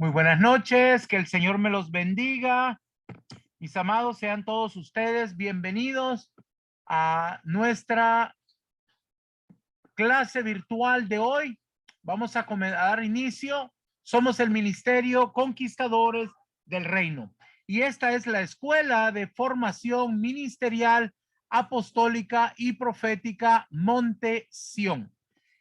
Muy buenas noches, que el Señor me los bendiga. Mis amados, sean todos ustedes bienvenidos a nuestra clase virtual de hoy. Vamos a dar inicio. Somos el Ministerio Conquistadores del Reino. Y esta es la Escuela de Formación Ministerial, Apostólica y Profética Monte Sión.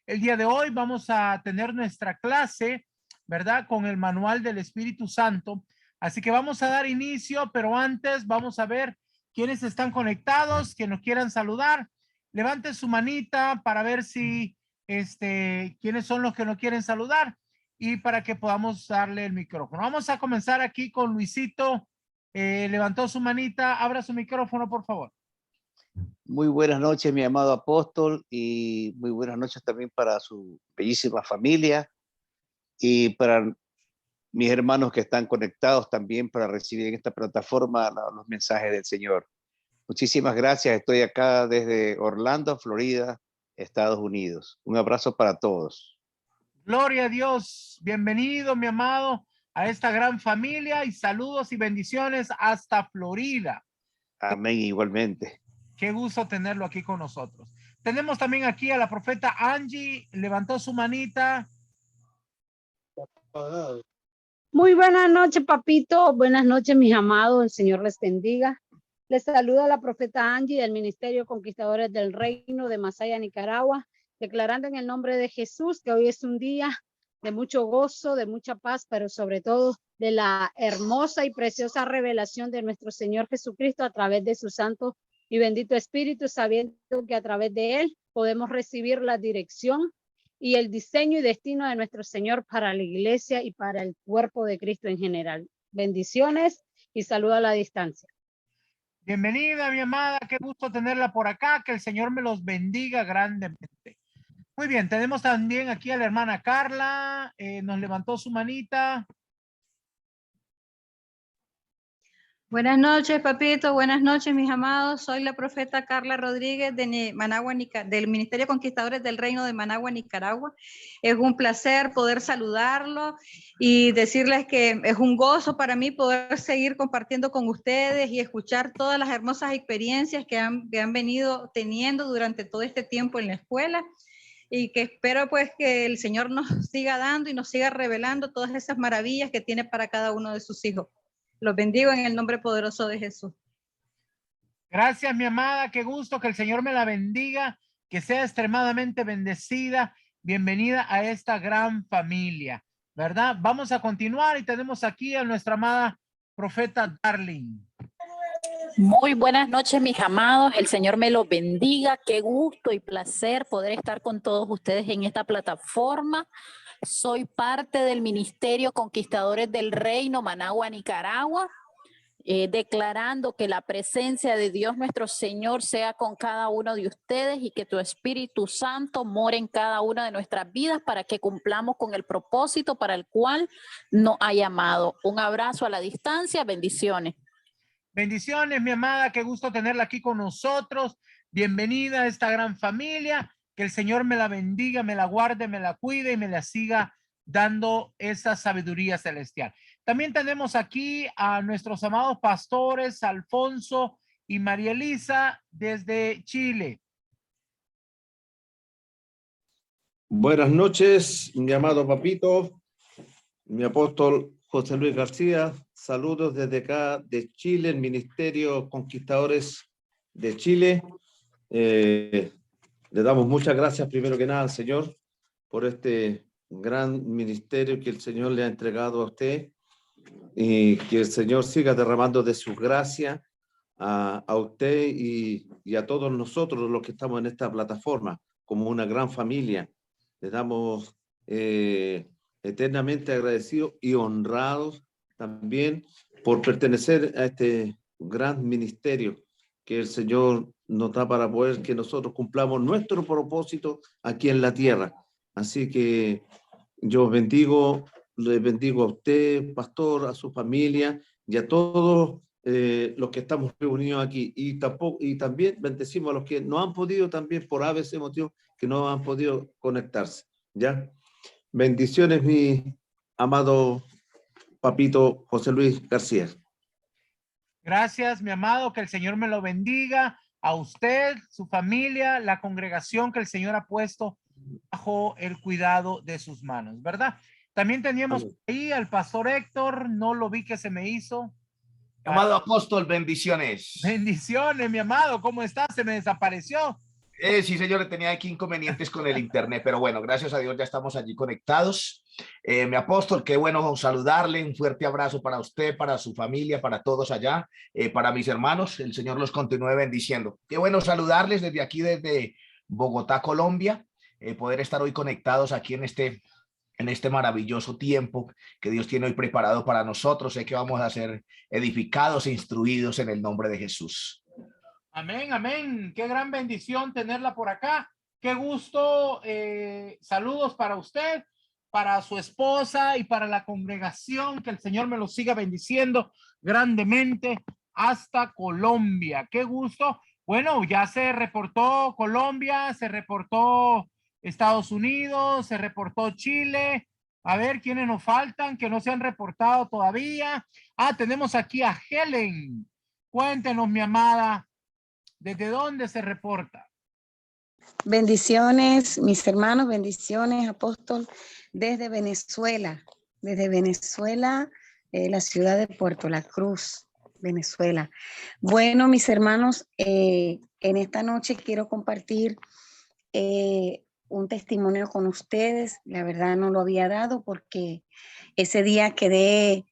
El día de hoy vamos a tener nuestra clase, ¿verdad? Con el manual del Espíritu Santo. Así que vamos a dar inicio, pero antes vamos a ver quiénes están conectados, que nos quieran saludar. Levanten su manita para ver si, quiénes son los que nos quieren saludar y para que podamos darle el micrófono. Vamos a comenzar aquí con Luisito. Levantó su manita. Abra su micrófono, por favor. Muy buenas noches, mi amado apóstol, y muy buenas noches también para su bellísima familia y para mis hermanos que están conectados también para recibir en esta plataforma los mensajes del Señor. Muchísimas gracias. Estoy acá desde Orlando, Florida, Estados Unidos. Un abrazo para todos. Gloria a Dios. Bienvenido, mi amado, a esta gran familia y saludos y bendiciones hasta Florida. Amén, igualmente. Qué gusto tenerlo aquí con nosotros. Tenemos también aquí a la profeta Angie. Levantó su manita. Muy buenas noches, papito. Buenas noches, mis amados. El Señor les bendiga. Les saluda la profeta Angie del Ministerio Conquistadores del Reino de Masaya, Nicaragua, declarando en el nombre de Jesús que hoy es un día de mucho gozo, de mucha paz, pero sobre todo de la hermosa y preciosa revelación de nuestro Señor Jesucristo a través de su Santo y bendito Espíritu, sabiendo que a través de él podemos recibir la dirección y el diseño y destino de nuestro Señor para la iglesia y para el cuerpo de Cristo en general. Bendiciones y saludo a la distancia. Bienvenida, mi amada. Qué gusto tenerla por acá. Que el Señor me los bendiga grandemente. Muy bien, tenemos también aquí a la hermana Carla. Nos levantó su manita. Buenas noches, papito. Buenas noches, mis amados. Soy la profeta Carla Rodríguez de Managua, del Ministerio Conquistadores del Reino de Managua, Nicaragua. Es un placer poder saludarlo y decirles que es un gozo para mí poder seguir compartiendo con ustedes y escuchar todas las hermosas experiencias que han venido teniendo durante todo este tiempo en la escuela. Y que espero pues que el Señor nos siga dando y nos siga revelando todas esas maravillas que tiene para cada uno de sus hijos. Los bendigo en el nombre poderoso de Jesús. Gracias, mi amada. Qué gusto, que el Señor me la bendiga, que sea extremadamente bendecida. Bienvenida a esta gran familia, ¿verdad? Vamos a continuar y tenemos aquí a nuestra amada profeta Darling. Muy buenas noches, mis amados. El Señor me los bendiga. Qué gusto y placer poder estar con todos ustedes en esta plataforma. Soy parte del Ministerio Conquistadores del Reino, Managua, Nicaragua, declarando que la presencia de Dios nuestro Señor sea con cada uno de ustedes y que tu Espíritu Santo more en cada una de nuestras vidas para que cumplamos con el propósito para el cual nos ha llamado. Un abrazo a la distancia. Bendiciones. Bendiciones, mi amada. Qué gusto tenerla aquí con nosotros. Bienvenida a esta gran familia. Que el Señor me la bendiga, me la guarde, me la cuide y me la siga dando esa sabiduría celestial. También tenemos aquí a nuestros amados pastores Alfonso y María Elisa desde Chile. Buenas noches, mi amado papito, mi apóstol José Luis García. Saludos desde acá de Chile, el Ministerio Conquistadores de Chile. Le damos muchas gracias primero que nada al Señor por este gran ministerio que el Señor le ha entregado a usted y que el Señor siga derramando de su gracia a usted y a todos nosotros los que estamos en esta plataforma como una gran familia. Le damos eternamente agradecidos y honrados también por pertenecer a este gran ministerio que el Señor nos da para poder que nosotros cumplamos nuestro propósito aquí en la tierra. Así que yo les bendigo a usted, pastor, a su familia y a todos los que estamos reunidos aquí. Y también bendecimos a los que no han podido también por ABC motivo que no han podido conectarse. ¿Ya? Bendiciones, mi amado papito José Luis García. Gracias, mi amado, que el Señor me lo bendiga a usted, su familia, la congregación que el Señor ha puesto bajo el cuidado de sus manos, ¿verdad? También teníamos ahí al pastor Héctor, no lo vi que se me hizo. Amado apóstol, bendiciones. Bendiciones, mi amado, ¿cómo estás? Se me desapareció. Sí, señor, tenía aquí inconvenientes con el internet, pero bueno, gracias a Dios ya estamos allí conectados. Mi apóstol, qué bueno saludarle, un fuerte abrazo para usted, para su familia, para todos allá, para mis hermanos, el Señor los continúe bendiciendo. Qué bueno saludarles desde aquí, desde Bogotá, Colombia, poder estar hoy conectados aquí en este maravilloso tiempo que Dios tiene hoy preparado para nosotros. Sé que vamos a ser edificados e instruidos en el nombre de Jesús. Amén, amén. Qué gran bendición tenerla por acá. Qué gusto. Saludos para usted, para su esposa y para la congregación. Que el Señor me los siga bendiciendo grandemente hasta Colombia. Qué gusto. Bueno, ya se reportó Colombia, se reportó Estados Unidos, se reportó Chile. A ver quiénes nos faltan que no se han reportado todavía. Tenemos aquí a Helen. Cuéntenos, mi amada. ¿Desde dónde se reporta? Bendiciones, mis hermanos, bendiciones, apóstol, desde Venezuela, la ciudad de Puerto La Cruz, Venezuela. Bueno, mis hermanos, en esta noche quiero compartir un testimonio con ustedes. La verdad no lo había dado porque ese día quedé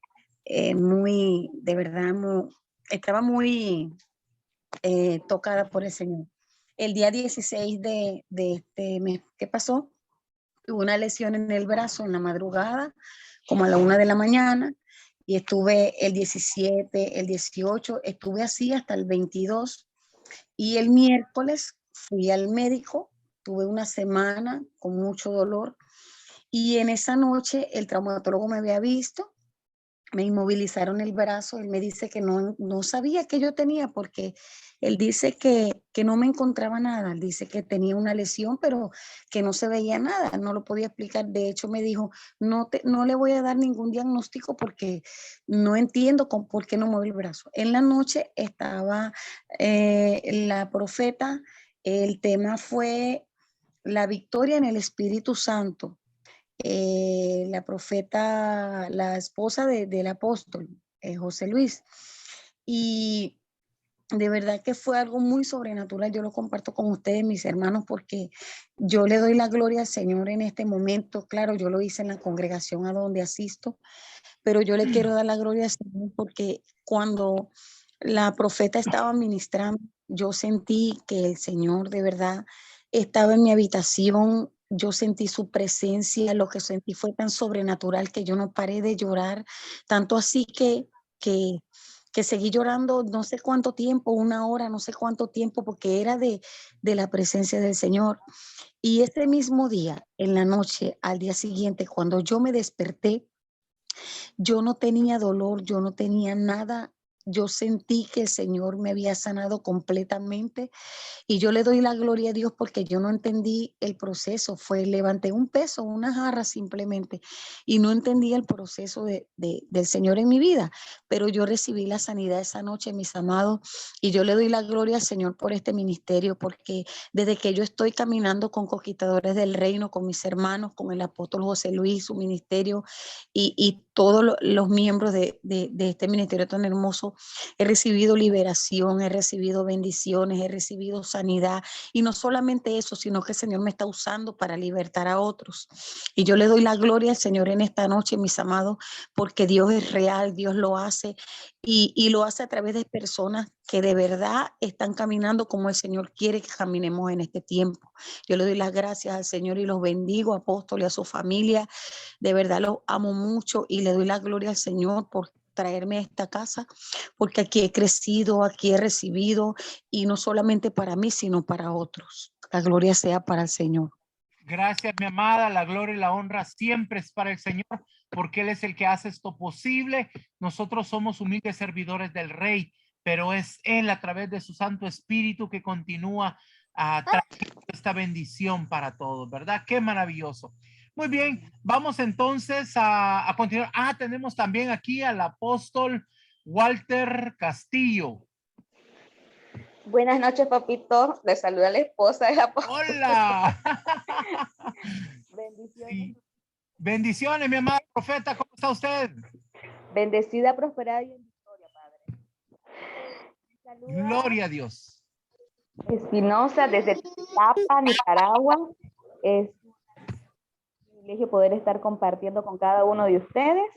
estaba muy tocada por el Señor. El día 16 de este mes que pasó, tuve una lesión en el brazo en la madrugada, como a la 1 de la mañana, y estuve el 17, el 18, estuve así hasta el 22, y el miércoles fui al médico, tuve una semana con mucho dolor, y en esa noche el traumatólogo me había visto, me inmovilizaron el brazo, él me dice que no sabía que yo tenía porque él dice que no me encontraba nada, él dice que tenía una lesión, pero que no se veía nada, no lo podía explicar. De hecho, me dijo, no le voy a dar ningún diagnóstico porque no entiendo por qué no mueve el brazo. En la noche estaba la profeta, el tema fue la victoria en el Espíritu Santo. La profeta, la esposa del apóstol, José Luis. Y de verdad que fue algo muy sobrenatural. Yo lo comparto con ustedes, mis hermanos, porque yo le doy la gloria al Señor en este momento. Claro, yo lo hice en la congregación a donde asisto, pero yo le quiero dar la gloria al Señor porque cuando la profeta estaba ministrando, yo sentí que el Señor de verdad estaba en mi habitación. Yo sentí su presencia, lo que sentí fue tan sobrenatural que yo no paré de llorar, tanto así que seguí llorando no sé cuánto tiempo, 1 hora, no sé cuánto tiempo, porque era de la presencia del Señor. Y ese mismo día, en la noche, al día siguiente, cuando yo me desperté, yo no tenía dolor, yo no tenía nada. Yo sentí que el Señor me había sanado completamente y yo le doy la gloria a Dios porque yo no entendí el proceso. Levanté un peso, una jarra simplemente y no entendí el proceso del Señor en mi vida, pero yo recibí la sanidad esa noche, mis amados, y yo le doy la gloria al Señor por este ministerio porque desde que yo estoy caminando con Conquistadores del Reino, con mis hermanos, con el apóstol José Luis, su ministerio y todos los miembros de este ministerio tan hermoso, he recibido liberación, he recibido bendiciones, he recibido sanidad. Y no solamente eso, sino que el Señor me está usando para libertar a otros. Y yo le doy la gloria al Señor en esta noche, mis amados, porque Dios es real, Dios lo hace y lo hace a través de personas que de verdad están caminando como el Señor quiere que caminemos en este tiempo. Yo le doy las gracias al Señor y los bendigo, apóstol, y a su familia. De verdad los amo mucho y le doy la gloria al Señor por traerme a esta casa, porque aquí he crecido, aquí he recibido, y no solamente para mí, sino para otros. La gloria sea para el Señor. Gracias, mi amada. La gloria y la honra siempre es para el Señor, porque Él es el que hace esto posible. Nosotros somos humildes servidores del Rey, pero es Él a través de su Santo Espíritu que continúa trayendo esta bendición para todos, ¿verdad? Qué maravilloso. Muy bien, vamos entonces a continuar. Tenemos también aquí al apóstol Walter Castillo. Buenas noches, papito. Le saluda la esposa del apóstol. Hola. Bendiciones. Sí. Bendiciones, mi amado profeta. ¿Cómo está usted? Bendecida, prosperada y en victoria, Padre. Saluda Gloria a Dios. Espinosa desde Tapa, Nicaragua. Es un privilegio poder estar compartiendo con cada uno de ustedes.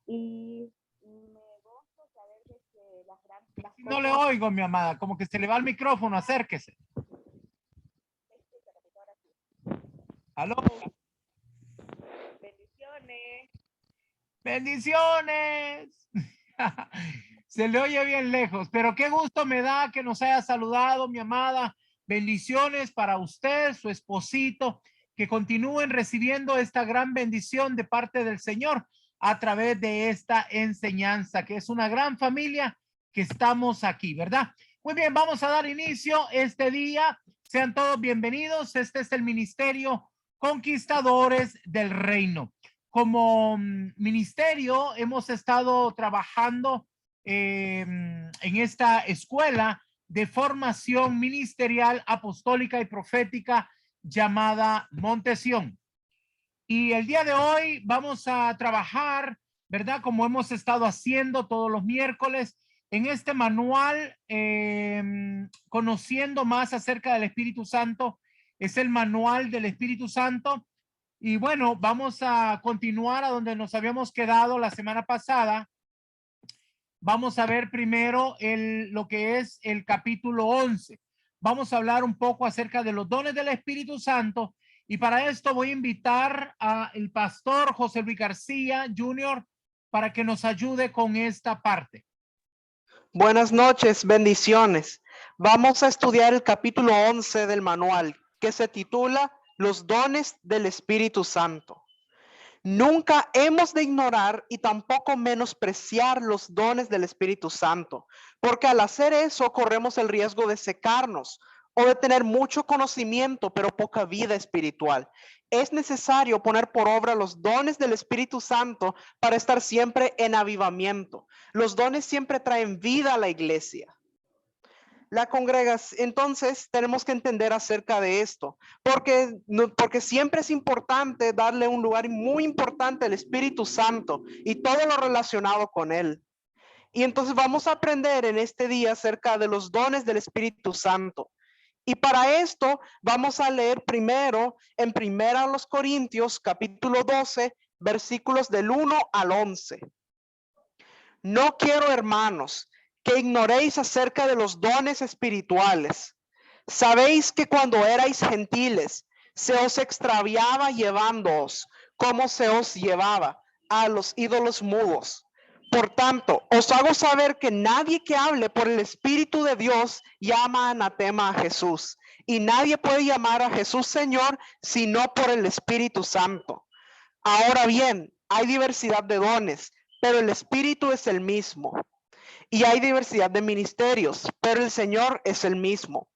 Y me gozo saber de que las No le oigo, mi amada. Como que se le va el micrófono. Acérquese. ¿Aló? Bendiciones. Bendiciones. Se le oye bien lejos, pero qué gusto me da que nos haya saludado, mi amada. Bendiciones para usted, su esposito, que continúen recibiendo esta gran bendición de parte del Señor a través de esta enseñanza, que es una gran familia que estamos aquí, ¿verdad? Muy bien, vamos a dar inicio este día. Sean todos bienvenidos. Este es el Ministerio Conquistadores del Reino. Como ministerio hemos estado trabajando en esta escuela de formación ministerial, apostólica y profética llamada Monte Sión. Y el día de hoy vamos a trabajar, ¿verdad? Como hemos estado haciendo todos los miércoles, en este manual, conociendo más acerca del Espíritu Santo. Es el manual del Espíritu Santo. Y bueno, vamos a continuar a donde nos habíamos quedado la semana pasada. Vamos a ver primero lo que es el capítulo 11. Vamos a hablar un poco acerca de los dones del Espíritu Santo. Y para esto voy a invitar al pastor José Luis García Jr. para que nos ayude con esta parte. Buenas noches, bendiciones. Vamos a estudiar el capítulo 11 del manual, que se titula Los dones del Espíritu Santo. Nunca hemos de ignorar y tampoco menospreciar los dones del Espíritu Santo, porque al hacer eso corremos el riesgo de secarnos o de tener mucho conocimiento pero poca vida espiritual. Es necesario poner por obra los dones del Espíritu Santo para estar siempre en avivamiento. Los dones siempre traen vida a la iglesia. La congregación, entonces tenemos que entender acerca de esto, porque siempre es importante darle un lugar muy importante al Espíritu Santo y todo lo relacionado con él. Y entonces vamos a aprender en este día acerca de los dones del Espíritu Santo. Y para esto vamos a leer primero en 1 Corintios capítulo 12, versículos del 1 al 11. No quiero, hermanos, que ignoréis acerca de los dones espirituales. Sabéis que cuando erais gentiles, se os extraviaba llevándoos, como se os llevaba a los ídolos mudos. Por tanto, os hago saber que nadie que hable por el Espíritu de Dios llama anatema a Jesús, y nadie puede llamar a Jesús Señor sino por el Espíritu Santo. Ahora bien, hay diversidad de dones, pero el Espíritu es el mismo. Y hay diversidad de ministerios, pero el Señor es el mismo.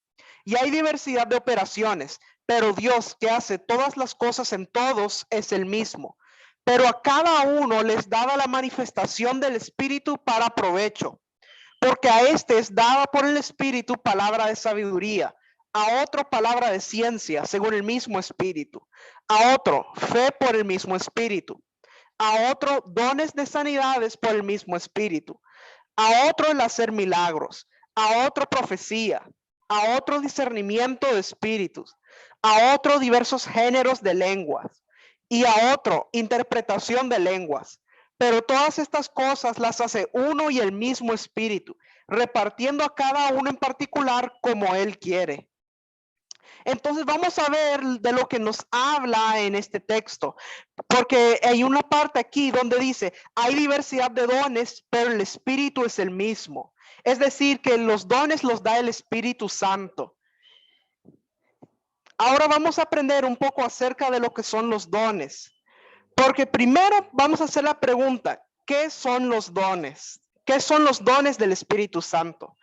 Y hay diversidad de operaciones, pero Dios que hace todas las cosas en todos es el mismo. Pero a cada uno les daba la manifestación del Espíritu para provecho. Porque a este es dada por el Espíritu palabra de sabiduría, a otro palabra de ciencia según el mismo Espíritu, a otro fe por el mismo Espíritu, a otro dones de sanidades por el mismo Espíritu, a otro el hacer milagros, a otro profecía, a otro discernimiento de espíritus, a otro diversos géneros de lenguas y a otro interpretación de lenguas. Pero todas estas cosas las hace uno y el mismo Espíritu, repartiendo a cada uno en particular como Él quiere. Entonces vamos a ver de lo que nos habla en este texto, porque hay una parte aquí donde dice, hay diversidad de dones, pero el Espíritu es el mismo. Es decir, que los dones los da el Espíritu Santo. Ahora vamos a aprender un poco acerca de lo que son los dones, porque primero vamos a hacer la pregunta, ¿qué son los dones? ¿Qué son los dones del Espíritu Santo?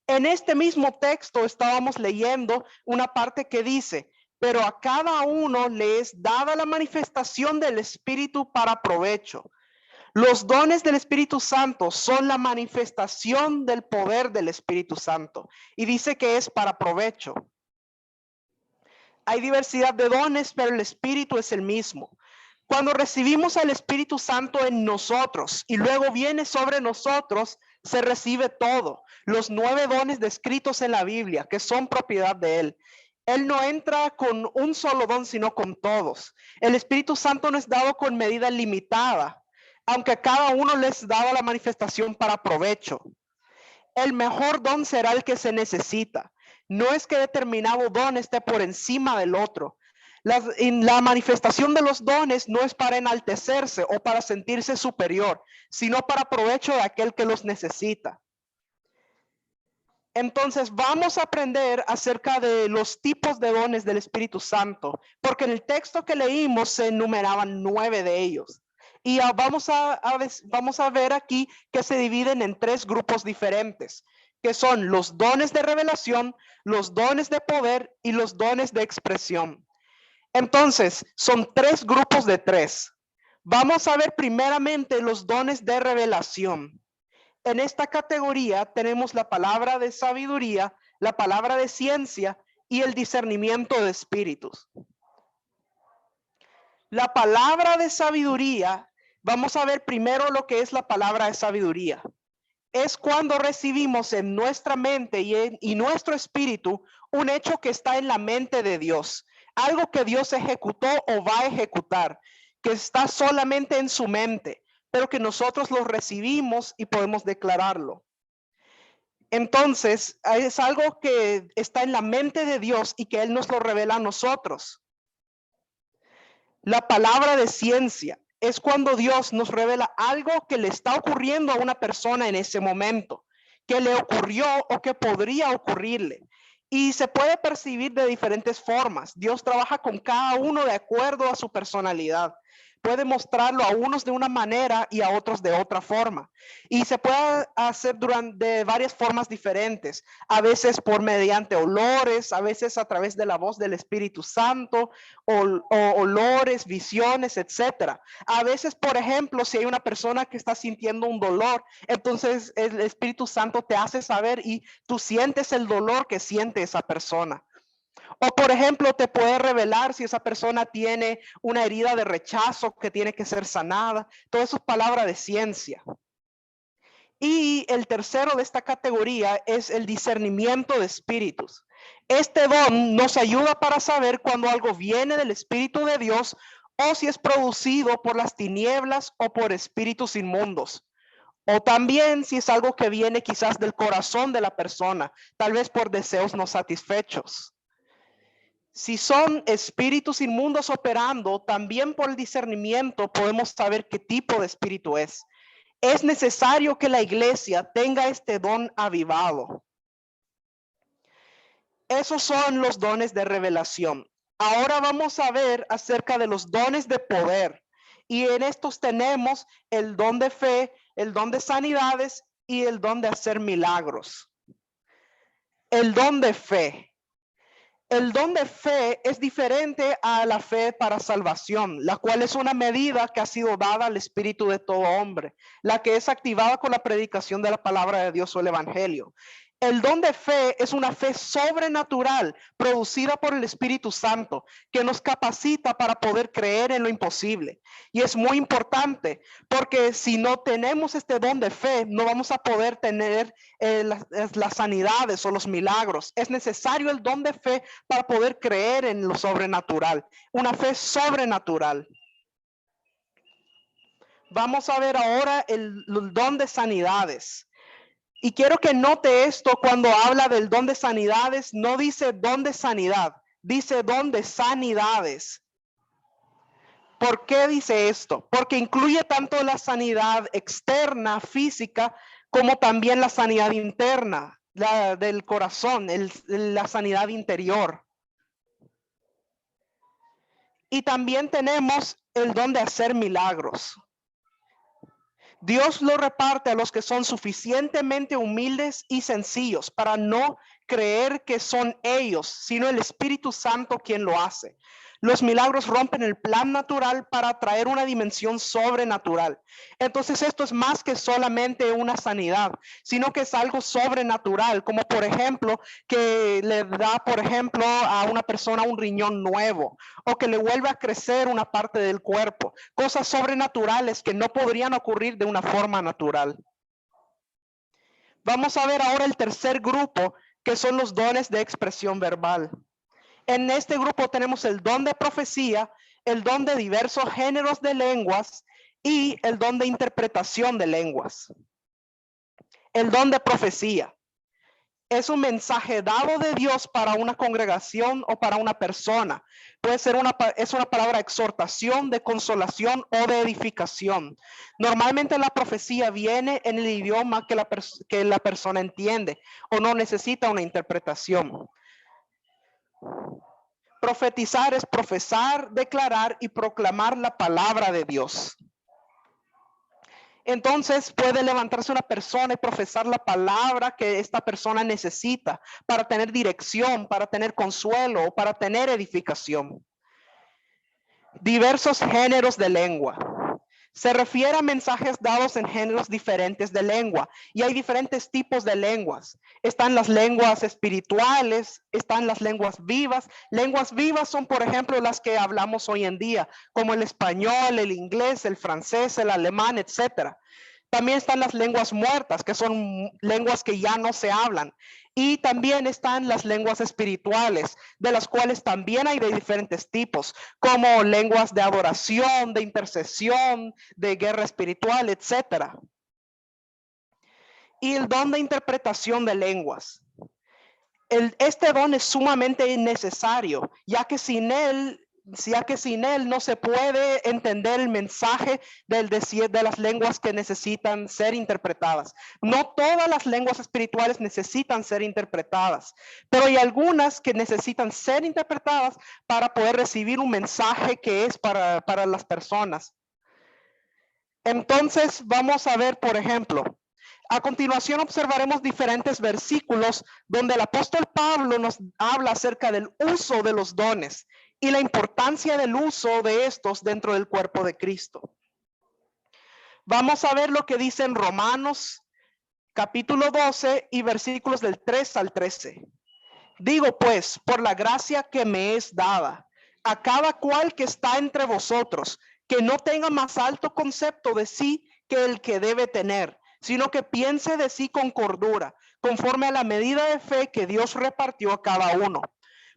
En este mismo texto estábamos leyendo una parte que dice, pero a cada uno le es dada la manifestación del Espíritu para provecho. Los dones del Espíritu Santo son la manifestación del poder del Espíritu Santo y dice que es para provecho. Hay diversidad de dones, pero el Espíritu es el mismo. Cuando recibimos al Espíritu Santo en nosotros y luego viene sobre nosotros, se recibe todo. Los 9 dones descritos en la Biblia, que son propiedad de Él. Él no entra con un solo don, sino con todos. El Espíritu Santo no es dado con medida limitada, aunque a cada uno les daba la manifestación para provecho. El mejor don será el que se necesita. No es que determinado don esté por encima del otro. La manifestación de los dones no es para enaltecerse o para sentirse superior, sino para provecho de aquel que los necesita. Entonces vamos a aprender acerca de los tipos de dones del Espíritu Santo, porque en el texto que leímos se enumeraban 9 de ellos. Y vamos a ver aquí que se dividen en 3 grupos diferentes, que son los dones de revelación, los dones de poder y los dones de expresión. Entonces, son 3 grupos de 3. Vamos a ver primeramente los dones de revelación. En esta categoría tenemos la palabra de sabiduría, la palabra de ciencia y el discernimiento de espíritus. La palabra de sabiduría, vamos a ver primero lo que es la palabra de sabiduría. Es cuando recibimos en nuestra mente y nuestro espíritu un hecho que está en la mente de Dios. Algo que Dios ejecutó o va a ejecutar, que está solamente en su mente, pero que nosotros lo recibimos y podemos declararlo. Entonces, es algo que está en la mente de Dios y que Él nos lo revela a nosotros. La palabra de ciencia es cuando Dios nos revela algo que le está ocurriendo a una persona en ese momento, que le ocurrió o que podría ocurrirle. Y se puede percibir de diferentes formas. Dios trabaja con cada uno de acuerdo a su personalidad. Puede mostrarlo a unos de una manera y a otros de otra forma. Y se puede hacer de varias formas diferentes. A veces por mediante olores, a veces a través de la voz del Espíritu Santo, o olores, visiones, etcétera. A veces, por ejemplo, si hay una persona que está sintiendo un dolor, entonces el Espíritu Santo te hace saber y tú sientes el dolor que siente esa persona. O por ejemplo, te puede revelar si esa persona tiene una herida de rechazo que tiene que ser sanada. Todo eso es palabra de ciencia. Y el tercero de esta categoría es el discernimiento de espíritus. Este don nos ayuda para saber cuando algo viene del Espíritu de Dios o si es producido por las tinieblas o por espíritus inmundos. O también si es algo que viene quizás del corazón de la persona, tal vez por deseos no satisfechos. Si son espíritus inmundos operando, también por el discernimiento podemos saber qué tipo de espíritu es. Es necesario que la iglesia tenga este don avivado. Esos son los dones de revelación. Ahora vamos a ver acerca de los dones de poder. Y en estos tenemos el don de fe, el don de sanidades y el don de hacer milagros. El don de fe. El don de fe es diferente a la fe para salvación, la cual es una medida que ha sido dada al espíritu de todo hombre, la que es activada con la predicación de la palabra de Dios o el evangelio. El don de fe es una fe sobrenatural producida por el Espíritu Santo que nos capacita para poder creer en lo imposible. Y es muy importante porque si no tenemos este don de fe, no vamos a poder tener las sanidades o los milagros. Es necesario el don de fe para poder creer en lo sobrenatural. Una fe sobrenatural. Vamos a ver ahora el don de sanidades. Y quiero que note esto cuando habla del don de sanidades, no dice don de sanidad, dice don de sanidades. ¿Por qué dice esto? Porque incluye tanto la sanidad externa, física, como también la sanidad interna, la del corazón, la sanidad interior. Y también tenemos el don de hacer milagros. Dios lo reparte a los que son suficientemente humildes y sencillos para no creer que son ellos, sino el Espíritu Santo quien lo hace. Los milagros rompen el plan natural para traer una dimensión sobrenatural. Entonces esto es más que solamente una sanidad, sino que es algo sobrenatural, como por ejemplo que le da, por ejemplo, a una persona un riñón nuevo o que le vuelve a crecer una parte del cuerpo. Cosas sobrenaturales que no podrían ocurrir de una forma natural. Vamos a ver ahora el tercer grupo, que son los dones de expresión verbal. En este grupo tenemos el don de profecía, el don de diversos géneros de lenguas y el don de interpretación de lenguas. El don de profecía es un mensaje dado de Dios para una congregación o para una persona. Puede ser una palabra de exhortación, de consolación o de edificación. Normalmente la profecía viene en el idioma que la persona entiende o no necesita una interpretación. Profetizar es profesar, declarar y proclamar la palabra de Dios. Entonces puede levantarse una persona y profesar la palabra que esta persona necesita para tener dirección, para tener consuelo o para tener edificación. Diversos géneros de lengua. Se refiere a mensajes dados en géneros diferentes de lengua y hay diferentes tipos de lenguas. Están las lenguas espirituales, están las lenguas vivas. Lenguas vivas son, por ejemplo, las que hablamos hoy en día, como el español, el inglés, el francés, el alemán, etc. También están las lenguas muertas, que son lenguas que ya no se hablan. Y también están las lenguas espirituales, de las cuales también hay de diferentes tipos, como lenguas de adoración, de intercesión, de guerra espiritual, etc. Y el don de interpretación de lenguas. Este don es sumamente necesario, ya que sin él no se puede entender el mensaje de las lenguas que necesitan ser interpretadas. No todas las lenguas espirituales necesitan ser interpretadas, pero hay algunas que necesitan ser interpretadas para poder recibir un mensaje que es para las personas. Entonces vamos a ver, por ejemplo, a continuación observaremos diferentes versículos donde el apóstol Pablo nos habla acerca del uso de los dones y la importancia del uso de estos dentro del cuerpo de Cristo. Vamos a ver lo que dice en Romanos capítulo 12 y versículos del 3 al 13. Digo pues, por la gracia que me es dada, a cada cual que está entre vosotros, que no tenga más alto concepto de sí que el que debe tener, sino que piense de sí con cordura, conforme a la medida de fe que Dios repartió a cada uno.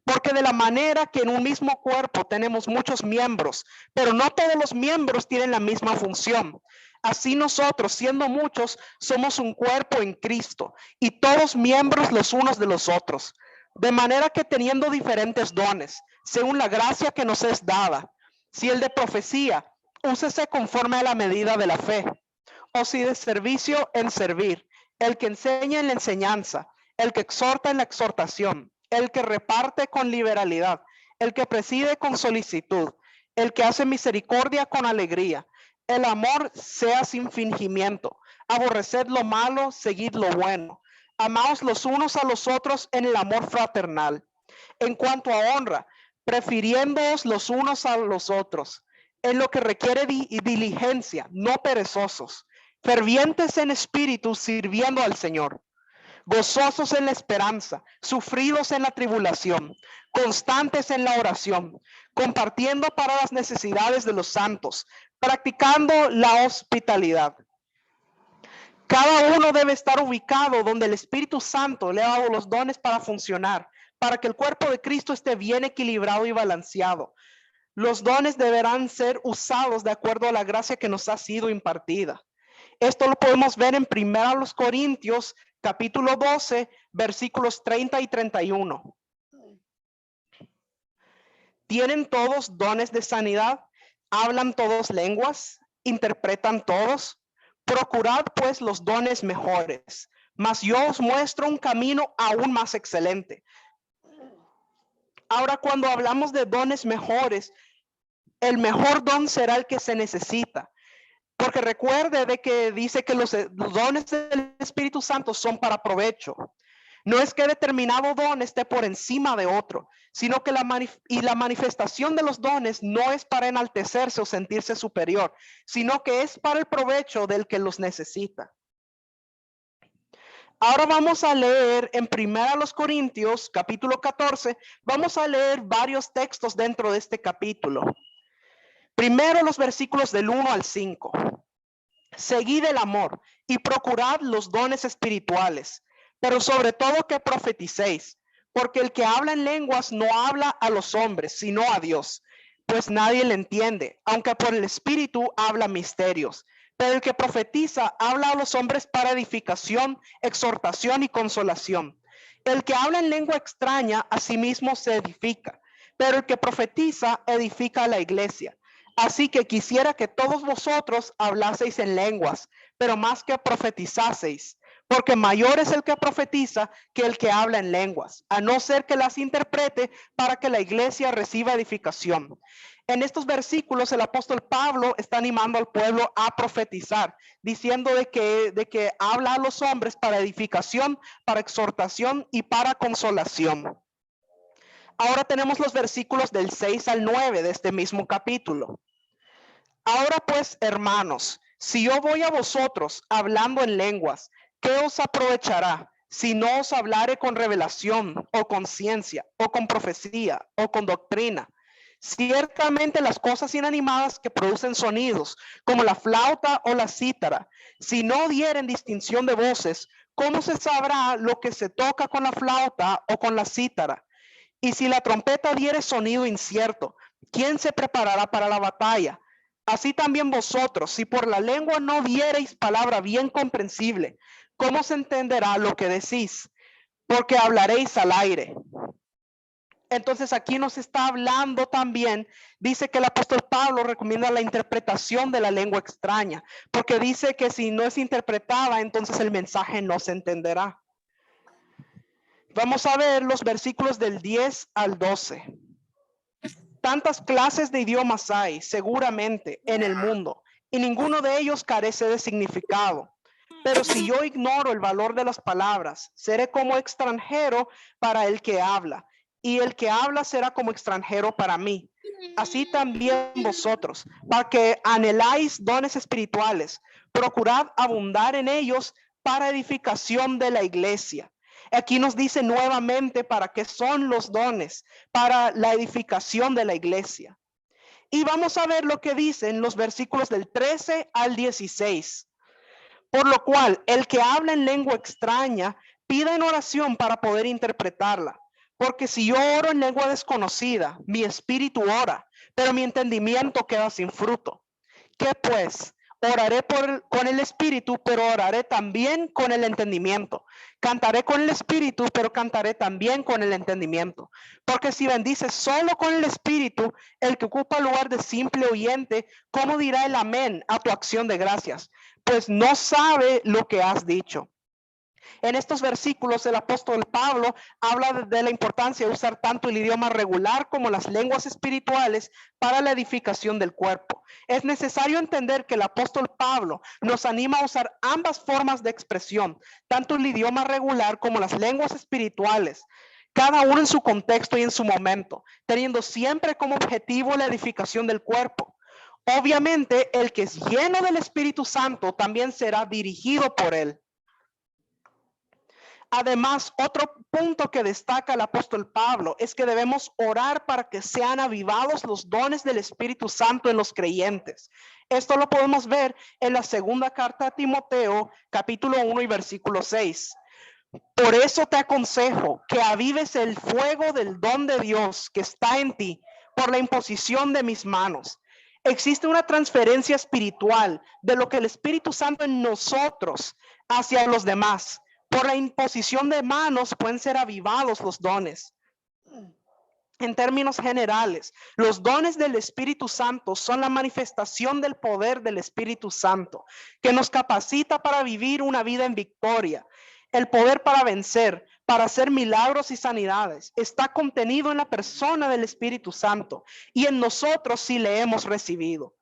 Porque de la manera que en un mismo cuerpo tenemos muchos miembros, pero no todos los miembros tienen la misma función. Así nosotros, siendo muchos, somos un cuerpo en Cristo y todos miembros los unos de los otros. De manera que teniendo diferentes dones, según la gracia que nos es dada, si el de profecía, úsese conforme a la medida de la fe, o si de servicio, en servir, el que enseña en la enseñanza, el que exhorta en la exhortación, el que reparte con liberalidad, el que preside con solicitud, el que hace misericordia con alegría. El amor sea sin fingimiento. Aborreced lo malo, seguid lo bueno. Amaos los unos a los otros en el amor fraternal. En cuanto a honra, prefiriéndoos los unos a los otros. En lo que requiere diligencia, no perezosos. Fervientes en espíritu, sirviendo al Señor. Gozosos en la esperanza, sufridos en la tribulación, constantes en la oración, compartiendo para las necesidades de los santos, practicando la hospitalidad. Cada uno debe estar ubicado donde el Espíritu Santo le ha dado los dones para funcionar, para que el cuerpo de Cristo esté bien equilibrado y balanceado. Los dones deberán ser usados de acuerdo a la gracia que nos ha sido impartida. Esto lo podemos ver en 1 Corintios capítulo 12, versículos 30 y 31. ¿Tienen todos dones de sanidad? ¿Hablan todos lenguas? ¿Interpretan todos? Procurad pues los dones mejores, mas yo os muestro un camino aún más excelente. Ahora, cuando hablamos de dones mejores, el mejor don será el que se necesita. Porque recuerde de que dice que los dones del Espíritu Santo son para provecho. No es que determinado don esté por encima de otro, sino que la manifestación de los dones no es para enaltecerse o sentirse superior, sino que es para el provecho del que los necesita. Ahora vamos a leer en 1 Corintios, capítulo 14, vamos a leer varios textos dentro de este capítulo. Primero los versículos del 1 al 5. Seguid el amor y procurad los dones espirituales, pero sobre todo que profeticéis, porque el que habla en lenguas no habla a los hombres, sino a Dios, pues nadie le entiende, aunque por el Espíritu habla misterios. Pero el que profetiza habla a los hombres para edificación, exhortación y consolación. El que habla en lengua extraña a sí mismo se edifica, pero el que profetiza edifica a la iglesia. Así que quisiera que todos vosotros hablaseis en lenguas, pero más que profetizaseis, porque mayor es el que profetiza que el que habla en lenguas, a no ser que las interprete para que la iglesia reciba edificación. En estos versículos el apóstol Pablo está animando al pueblo a profetizar, diciendo de que habla a los hombres para edificación, para exhortación y para consolación. Ahora tenemos los versículos del 6 al 9 de este mismo capítulo. Ahora pues, hermanos, si yo voy a vosotros hablando en lenguas, ¿qué os aprovechará si no os hablare con revelación o con ciencia o con profecía o con doctrina? Ciertamente las cosas inanimadas que producen sonidos, como la flauta o la cítara, si no dieren distinción de voces, ¿cómo se sabrá lo que se toca con la flauta o con la cítara? Y si la trompeta diere sonido incierto, ¿quién se preparará para la batalla? Así también vosotros, si por la lengua no diereis palabra bien comprensible, ¿cómo se entenderá lo que decís? Porque hablaréis al aire. Entonces aquí nos está hablando también, dice que el apóstol Pablo recomienda la interpretación de la lengua extraña, porque dice que si no es interpretada, entonces el mensaje no se entenderá. Vamos a ver los versículos del 10 al 12. Tantas clases de idiomas hay, seguramente, en el mundo, y ninguno de ellos carece de significado. Pero si yo ignoro el valor de las palabras, seré como extranjero para el que habla, y el que habla será como extranjero para mí. Así también vosotros, para que anheláis dones espirituales, procurad abundar en ellos para edificación de la iglesia. Aquí nos dice nuevamente para qué son los dones, para la edificación de la iglesia. Y vamos a ver lo que dicen los versículos del 13 al 16. Por lo cual, el que habla en lengua extraña, pida en oración para poder interpretarla. Porque si yo oro en lengua desconocida, mi espíritu ora, pero mi entendimiento queda sin fruto. ¿Qué pues? Oraré con el espíritu, pero oraré también con el entendimiento. Cantaré con el espíritu, pero cantaré también con el entendimiento. Porque si bendices solo con el espíritu, el que ocupa el lugar de simple oyente, ¿cómo dirá el amén a tu acción de gracias? Pues no sabe lo que has dicho. En estos versículos el apóstol Pablo habla de la importancia de usar tanto el idioma regular como las lenguas espirituales para la edificación del cuerpo. Es necesario entender que el apóstol Pablo nos anima a usar ambas formas de expresión, tanto el idioma regular como las lenguas espirituales, cada uno en su contexto y en su momento, teniendo siempre como objetivo la edificación del cuerpo. Obviamente, el que es lleno del Espíritu Santo también será dirigido por él. Además, otro punto que destaca el apóstol Pablo es que debemos orar para que sean avivados los dones del Espíritu Santo en los creyentes. Esto lo podemos ver en la segunda carta a Timoteo, capítulo 1 y versículo 6. Por eso te aconsejo que avives el fuego del don de Dios que está en ti por la imposición de mis manos. Existe una transferencia espiritual de lo que el Espíritu Santo en nosotros hacia los demás. Por la imposición de manos pueden ser avivados los dones. En términos generales, los dones del Espíritu Santo son la manifestación del poder del Espíritu Santo, que nos capacita para vivir una vida en victoria. El poder para vencer, para hacer milagros y sanidades, está contenido en la persona del Espíritu Santo y en nosotros si le hemos recibido.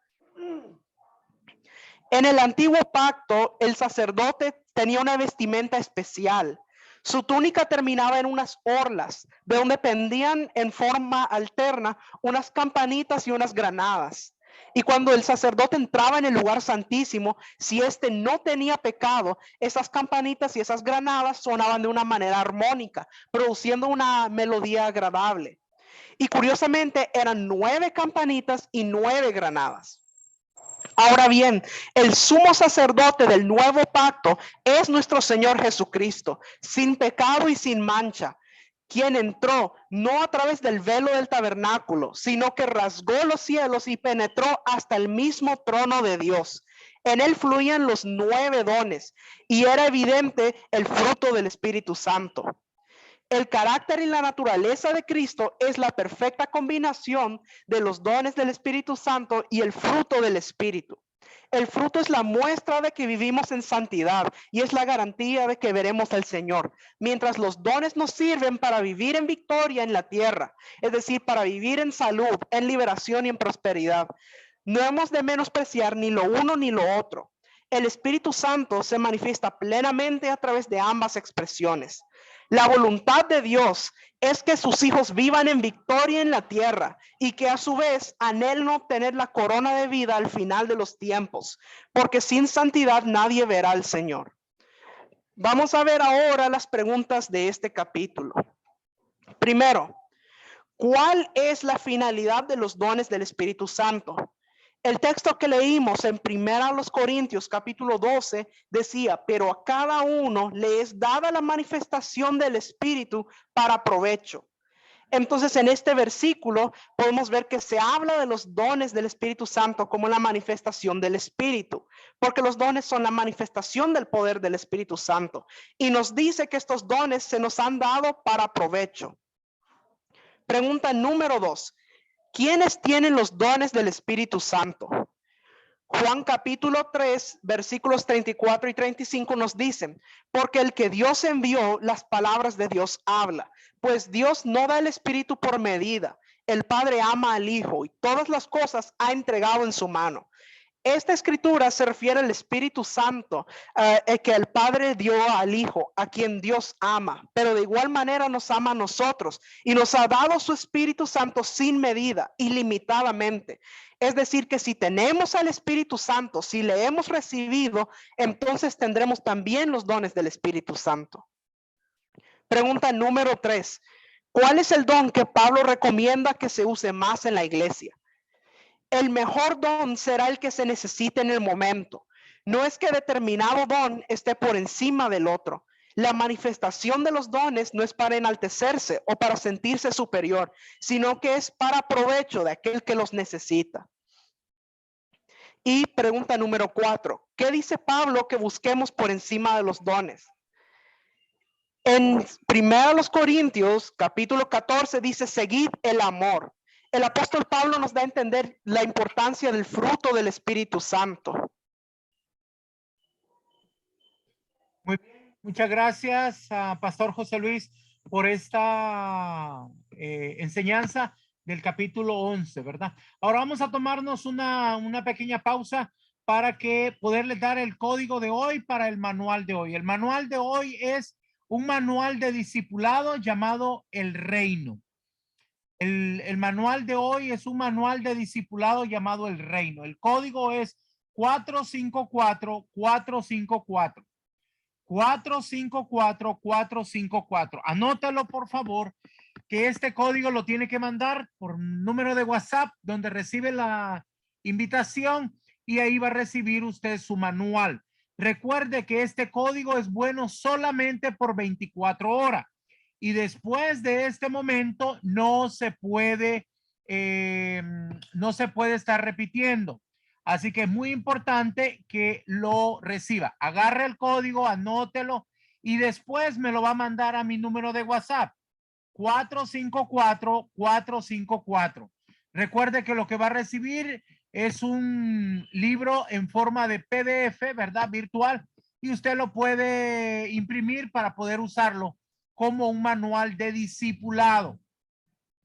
En el antiguo pacto, el sacerdote tenía una vestimenta especial. Su túnica terminaba en unas orlas, de donde pendían en forma alterna unas campanitas y unas granadas. Y cuando el sacerdote entraba en el lugar santísimo, si éste no tenía pecado, esas campanitas y esas granadas sonaban de una manera armónica, produciendo una melodía agradable. Y curiosamente eran 9 campanitas y 9 granadas. Ahora bien, el sumo sacerdote del nuevo pacto es nuestro Señor Jesucristo, sin pecado y sin mancha, quien entró no a través del velo del tabernáculo, sino que rasgó los cielos y penetró hasta el mismo trono de Dios. En él fluían los 9 dones y era evidente el fruto del Espíritu Santo. El carácter y la naturaleza de Cristo es la perfecta combinación de los dones del Espíritu Santo y el fruto del Espíritu. El fruto es la muestra de que vivimos en santidad y es la garantía de que veremos al Señor, mientras los dones nos sirven para vivir en victoria en la tierra, es decir, para vivir en salud, en liberación y en prosperidad. No hemos de menospreciar ni lo uno ni lo otro. El Espíritu Santo se manifiesta plenamente a través de ambas expresiones. La voluntad de Dios es que sus hijos vivan en victoria en la tierra y que a su vez anhelen obtener la corona de vida al final de los tiempos, porque sin santidad nadie verá al Señor. Vamos a ver ahora las preguntas de este capítulo. Primero, ¿cuál es la finalidad de los dones del Espíritu Santo? El texto que leímos en 1 Corintios capítulo 12 decía, pero a cada uno le es dada la manifestación del Espíritu para provecho. Entonces en este versículo podemos ver que se habla de los dones del Espíritu Santo como la manifestación del Espíritu, porque los dones son la manifestación del poder del Espíritu Santo. Y nos dice que estos dones se nos han dado para provecho. Pregunta número 2. ¿Quiénes tienen los dones del Espíritu Santo? Juan capítulo 3, versículos 34 y 35 nos dicen, porque el que Dios envió, las palabras de Dios habla, pues Dios no da el Espíritu por medida. El Padre ama al Hijo y todas las cosas ha entregado en su mano. Esta escritura se refiere al Espíritu Santo que el Padre dio al Hijo, a quien Dios ama, pero de igual manera nos ama a nosotros y nos ha dado su Espíritu Santo sin medida, ilimitadamente. Es decir, que si tenemos al Espíritu Santo, si le hemos recibido, entonces tendremos también los dones del Espíritu Santo. Pregunta número 3. ¿Cuál es el don que Pablo recomienda que se use más en la iglesia? El mejor don será el que se necesite en el momento. No es que determinado don esté por encima del otro. La manifestación de los dones no es para enaltecerse o para sentirse superior, sino que es para provecho de aquel que los necesita. Y pregunta número 4. ¿Qué dice Pablo que busquemos por encima de los dones? En 1 Corintios capítulo 14 dice, seguid el amor. El apóstol Pablo nos da a entender la importancia del fruto del Espíritu Santo. Muy bien, muchas gracias, Pastor José Luis, por esta enseñanza del capítulo 11, ¿verdad? Ahora vamos a tomarnos una pequeña pausa para que poderles dar el código de hoy para el manual de hoy. El manual de hoy es un manual de discipulado llamado El Reino. El manual de hoy es un manual de discipulado llamado El Reino. El código es 454-454. 454-454. Anótalo, por favor, que este código lo tiene que mandar por número de WhatsApp, donde recibe la invitación y ahí va a recibir usted su manual. Recuerde que este código es bueno solamente por 24 horas. Y después de este momento no se puede estar repitiendo. Así que es muy importante que lo reciba. Agarre el código, anótelo y después me lo va a mandar a mi número de WhatsApp. 454-454. Recuerde que lo que va a recibir es un libro en forma de PDF, ¿verdad? Virtual. Y usted lo puede imprimir para poder usarlo como un manual de discipulado.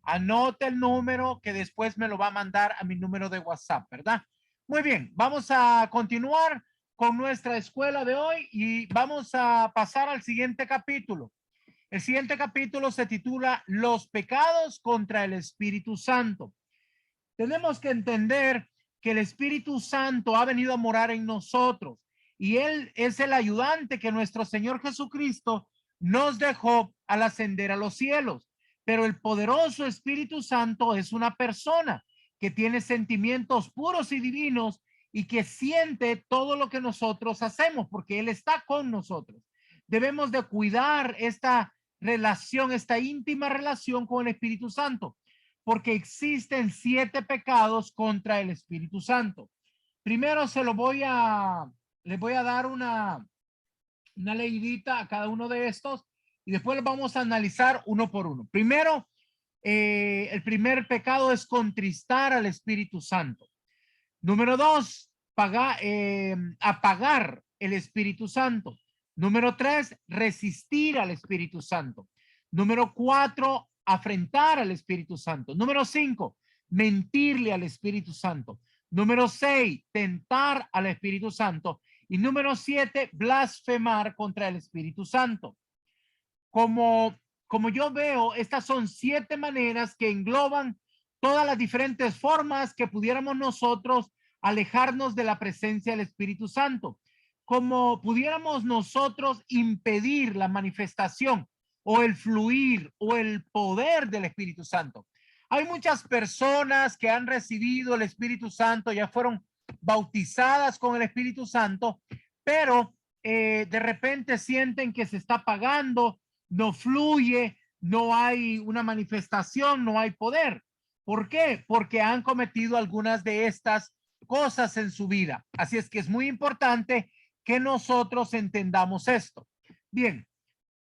Anote el número que después me lo va a mandar a mi número de WhatsApp, ¿verdad? Muy bien, vamos a continuar con nuestra escuela de hoy y vamos a pasar al siguiente capítulo. El siguiente capítulo se titula Los pecados contra el Espíritu Santo. Tenemos que entender que el Espíritu Santo ha venido a morar en nosotros y Él es el ayudante que nuestro Señor Jesucristo nos dejó al ascender a los cielos. Pero el poderoso Espíritu Santo es una persona que tiene sentimientos puros y divinos y que siente todo lo que nosotros hacemos porque Él está con nosotros. Debemos de cuidar esta relación, esta íntima relación con el Espíritu Santo, porque existen 7 pecados contra el Espíritu Santo. Primero les voy a dar una leidita a cada uno de estos y después los vamos a analizar uno por uno. Primero, el primer pecado es contristar al Espíritu Santo. Número 2, apagar el Espíritu Santo. Número 3, resistir al Espíritu Santo. Número 4, afrentar al Espíritu Santo. Número 5, mentirle al Espíritu Santo. Número 6, tentar al Espíritu Santo. Y número 7, blasfemar contra el Espíritu Santo. Como yo veo, estas son 7 maneras que engloban todas las diferentes formas que pudiéramos nosotros alejarnos de la presencia del Espíritu Santo. Como pudiéramos nosotros impedir la manifestación o el fluir o el poder del Espíritu Santo. Hay muchas personas que han recibido el Espíritu Santo, ya fueron bautizadas con el Espíritu Santo, pero de repente sienten que se está apagando, no fluye, no hay una manifestación, no hay poder. ¿Por qué? Porque han cometido algunas de estas cosas en su vida. Así es que es muy importante que nosotros entendamos esto. Bien,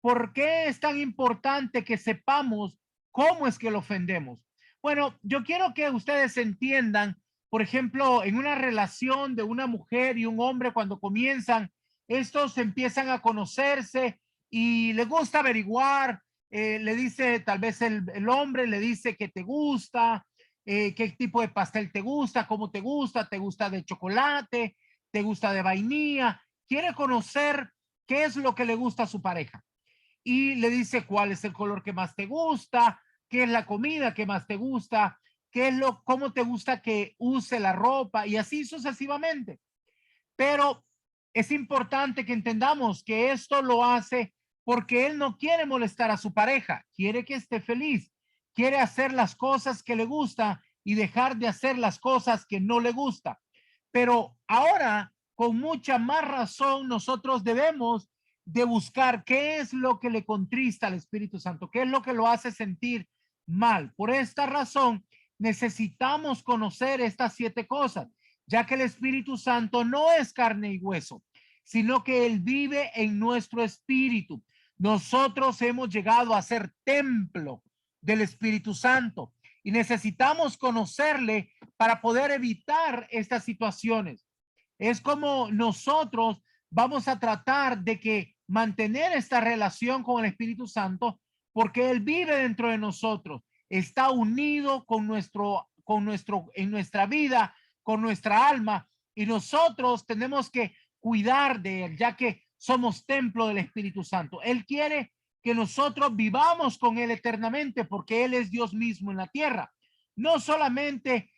¿por qué es tan importante que sepamos cómo es que lo ofendemos? Bueno, yo quiero que ustedes entiendan, por ejemplo, en una relación de una mujer y un hombre, cuando comienzan, estos empiezan a conocerse y les gusta averiguar, le dice, tal vez el hombre le dice que te gusta, qué tipo de pastel te gusta, cómo te gusta de chocolate, te gusta de vainilla, quiere conocer qué es lo que le gusta a su pareja. Y le dice cuál es el color que más te gusta, qué es la comida que más te gusta, cómo te gusta que use la ropa y así sucesivamente. Pero es importante que entendamos que esto lo hace porque él no quiere molestar a su pareja, quiere que esté feliz, quiere hacer las cosas que le gusta y dejar de hacer las cosas que no le gusta. Pero ahora, con mucha más razón, nosotros debemos de buscar qué es lo que le contrista al Espíritu Santo, qué es lo que lo hace sentir mal. Por esta razón, necesitamos conocer estas 7 cosas, ya que el Espíritu Santo no es carne y hueso, sino que Él vive en nuestro espíritu. Nosotros hemos llegado a ser templo del Espíritu Santo y necesitamos conocerle para poder evitar estas situaciones. Es como nosotros vamos a tratar de que mantener esta relación con el Espíritu Santo porque Él vive dentro de nosotros, está unido en nuestra vida, con nuestra alma, y nosotros tenemos que cuidar de Él, ya que somos templo del Espíritu Santo. Él quiere que nosotros vivamos con Él eternamente porque Él es Dios mismo en la tierra. No solamente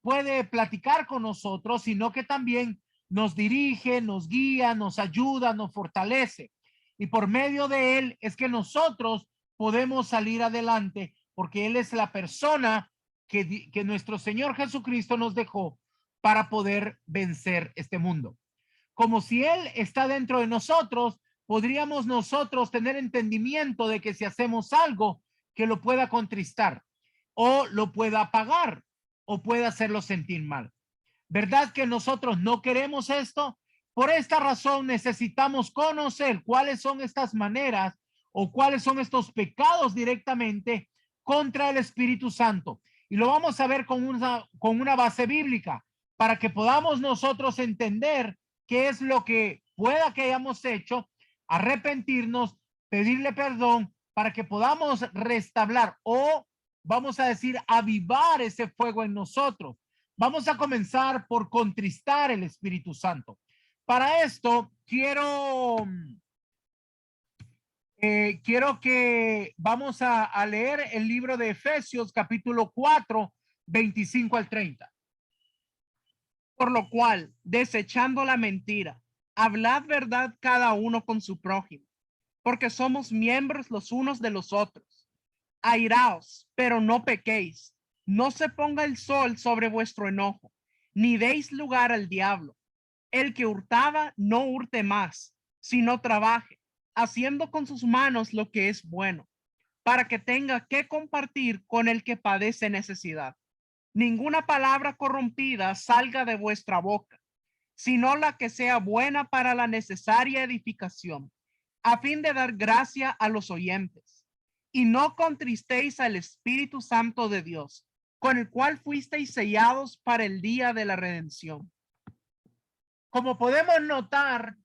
puede platicar con nosotros, sino que también nos dirige, nos guía, nos ayuda, nos fortalece. Y por medio de Él es que nosotros podemos salir adelante porque Él es la persona que nuestro Señor Jesucristo nos dejó para poder vencer este mundo. Como si Él está dentro de nosotros, podríamos nosotros tener entendimiento de que si hacemos algo que lo pueda contristar o lo pueda apagar o pueda hacerlo sentir mal. ¿Verdad que nosotros no queremos esto? Por esta razón necesitamos conocer cuáles son estas maneras o cuáles son estos pecados directamente contra el Espíritu Santo. Y lo vamos a ver con una base bíblica para que podamos nosotros entender qué es lo que pueda que hayamos hecho, arrepentirnos, pedirle perdón para que podamos restablecer o vamos a decir avivar ese fuego en nosotros. Vamos a comenzar por contristar el Espíritu Santo. Para esto quiero Quiero que vamos a leer el libro de Efesios, capítulo 4, 25 al 30. Por lo cual, desechando la mentira, hablad verdad cada uno con su prójimo, porque somos miembros los unos de los otros. Airaos, pero no pequéis. No se ponga el sol sobre vuestro enojo, ni deis lugar al diablo. El que hurtaba, no hurte más, sino trabaje, haciendo con sus manos lo que es bueno, para que tenga que compartir con el que padece necesidad. Ninguna palabra corrompida salga de vuestra boca, sino la que sea buena para la necesaria edificación, a fin de dar gracia a los oyentes. Y no contristéis al Espíritu Santo de Dios, con el cual fuisteis sellados para el día de la redención. Como podemos notar,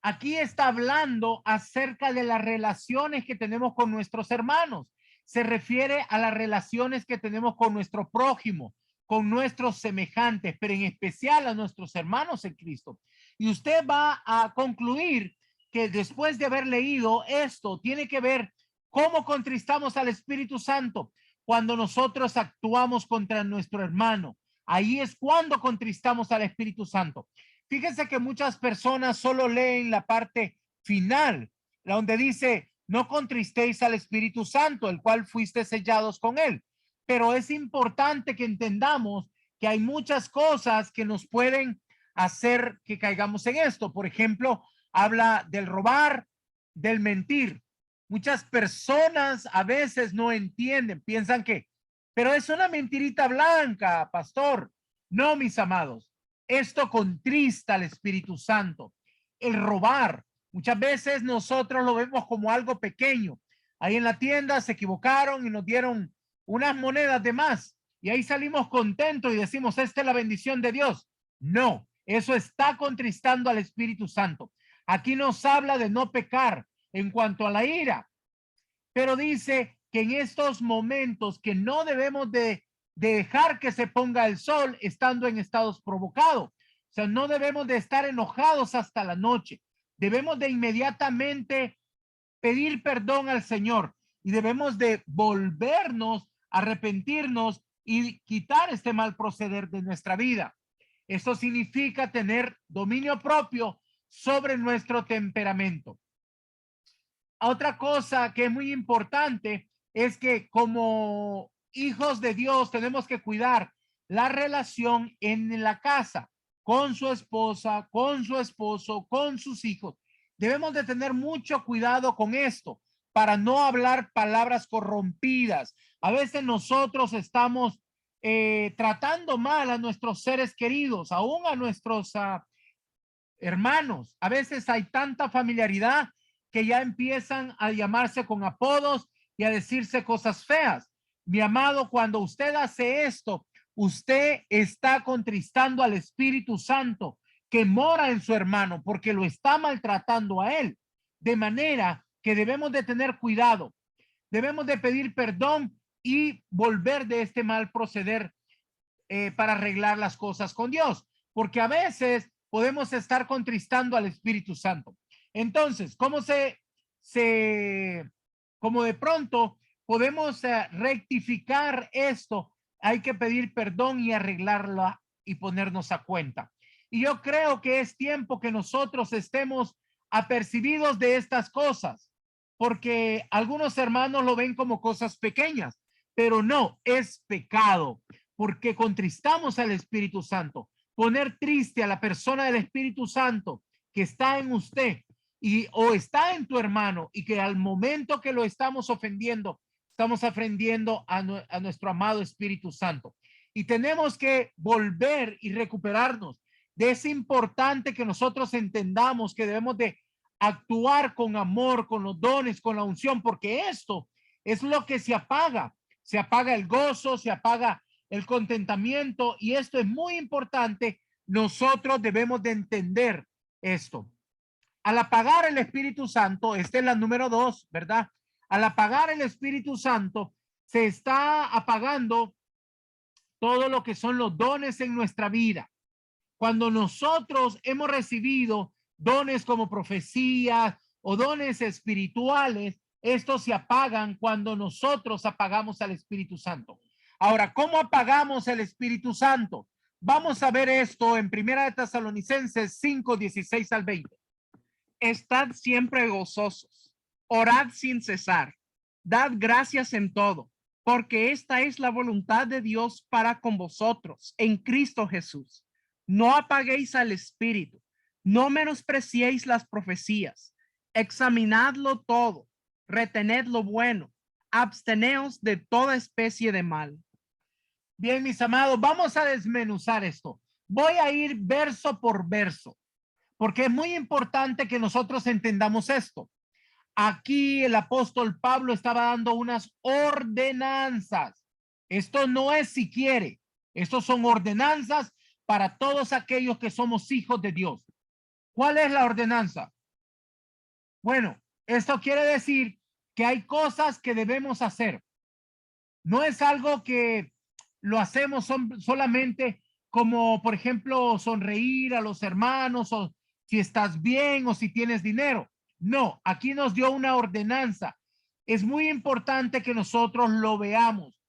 aquí está hablando acerca de las relaciones que tenemos con nuestros hermanos. Se refiere a las relaciones que tenemos con nuestro prójimo, con nuestros semejantes, pero en especial a nuestros hermanos en Cristo. Y usted va a concluir que después de haber leído esto, tiene que ver cómo contristamos al Espíritu Santo cuando nosotros actuamos contra nuestro hermano. Ahí es cuando contristamos al Espíritu Santo. Fíjense que muchas personas solo leen la parte final, donde dice, no contristéis al Espíritu Santo, el cual fuiste sellados con él. Pero es importante que entendamos que hay muchas cosas que nos pueden hacer que caigamos en esto. Por ejemplo, habla del robar, del mentir. Muchas personas a veces no entienden, piensan que, pero es una mentirita blanca, pastor. No, mis amados. Esto contrista al Espíritu Santo. El robar, muchas veces nosotros lo vemos como algo pequeño. Ahí en la tienda se equivocaron y nos dieron unas monedas de más y ahí salimos contentos y decimos, esta es la bendición de Dios. No, eso está contristando al Espíritu Santo. Aquí nos habla de no pecar en cuanto a la ira, pero dice que en estos momentos que no debemos de dejar que se ponga el sol estando en estados provocados. O sea, no debemos de estar enojados hasta la noche. Debemos de inmediatamente pedir perdón al Señor y debemos de volvernos, arrepentirnos y quitar este mal proceder de nuestra vida. Esto significa tener dominio propio sobre nuestro temperamento. Otra cosa que es muy importante es que como hijos de Dios tenemos que cuidar la relación en la casa con su esposa, con su esposo, con sus hijos. Debemos de tener mucho cuidado con esto para no hablar palabras corrompidas. A veces nosotros estamos tratando mal a nuestros seres queridos, aún a nuestros hermanos. A veces hay tanta familiaridad que ya empiezan a llamarse con apodos y a decirse cosas feas. Mi amado, cuando usted hace esto, usted está contristando al Espíritu Santo que mora en su hermano porque lo está maltratando a él. De manera que debemos de tener cuidado. Debemos de pedir perdón y volver de este mal proceder para arreglar las cosas con Dios. Porque a veces podemos estar contristando al Espíritu Santo. Entonces, ¿cómo como de pronto podemos rectificar esto? Hay que pedir perdón y arreglarla y ponernos a cuenta. Y yo creo que es tiempo que nosotros estemos apercibidos de estas cosas, porque algunos hermanos lo ven como cosas pequeñas, pero no, es pecado, porque contristamos al Espíritu Santo. Poner triste a la persona del Espíritu Santo que está en usted o está en tu hermano y que al momento que lo estamos ofendiendo a nuestro amado Espíritu Santo. Y tenemos que volver y recuperarnos. Es importante que nosotros entendamos que debemos de actuar con amor, con los dones, con la unción, porque esto es lo que se apaga. Se apaga el gozo, se apaga el contentamiento, y esto es muy importante. Nosotros debemos de entender esto. Al apagar el Espíritu Santo, esta es la número 2, ¿verdad? Al apagar el Espíritu Santo, se está apagando todo lo que son los dones en nuestra vida. Cuando nosotros hemos recibido dones como profecías o dones espirituales, estos se apagan cuando nosotros apagamos al Espíritu Santo. Ahora, ¿cómo apagamos el Espíritu Santo? Vamos a ver esto en Primera de Tesalonicenses 5, 16 al 20. Estad siempre gozosos, orad sin cesar, dad gracias en todo, porque esta es la voluntad de Dios para con vosotros en Cristo Jesús. No apaguéis al Espíritu, no menospreciéis las profecías, examinadlo todo, retened lo bueno, absteneos de toda especie de mal. Bien, mis amados, vamos a desmenuzar esto. Voy a ir verso por verso, porque es muy importante que nosotros entendamos esto. Aquí el apóstol Pablo estaba dando unas ordenanzas. Esto no es si quiere, estos son ordenanzas para todos aquellos que somos hijos de Dios. ¿Cuál es la ordenanza? Bueno, esto quiere decir que hay cosas que debemos hacer. No es algo que lo hacemos solamente como, por ejemplo, sonreír a los hermanos o si estás bien o si tienes dinero. No, aquí nos dio una ordenanza. Es muy importante que nosotros lo veamos.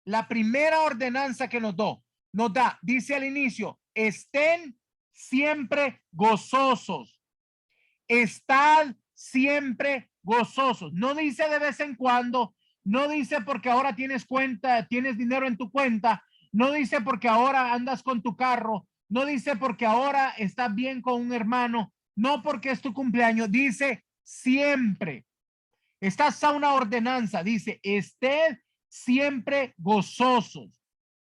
La primera ordenanza que nos da, dice al inicio, estén siempre gozosos. Estad siempre gozosos. No dice de vez en cuando, no dice porque ahora tienes dinero en tu cuenta, no dice porque ahora andas con tu carro, no dice porque ahora estás bien con un hermano, no porque es tu cumpleaños, dice siempre. Esta es una ordenanza, dice, estén siempre gozosos.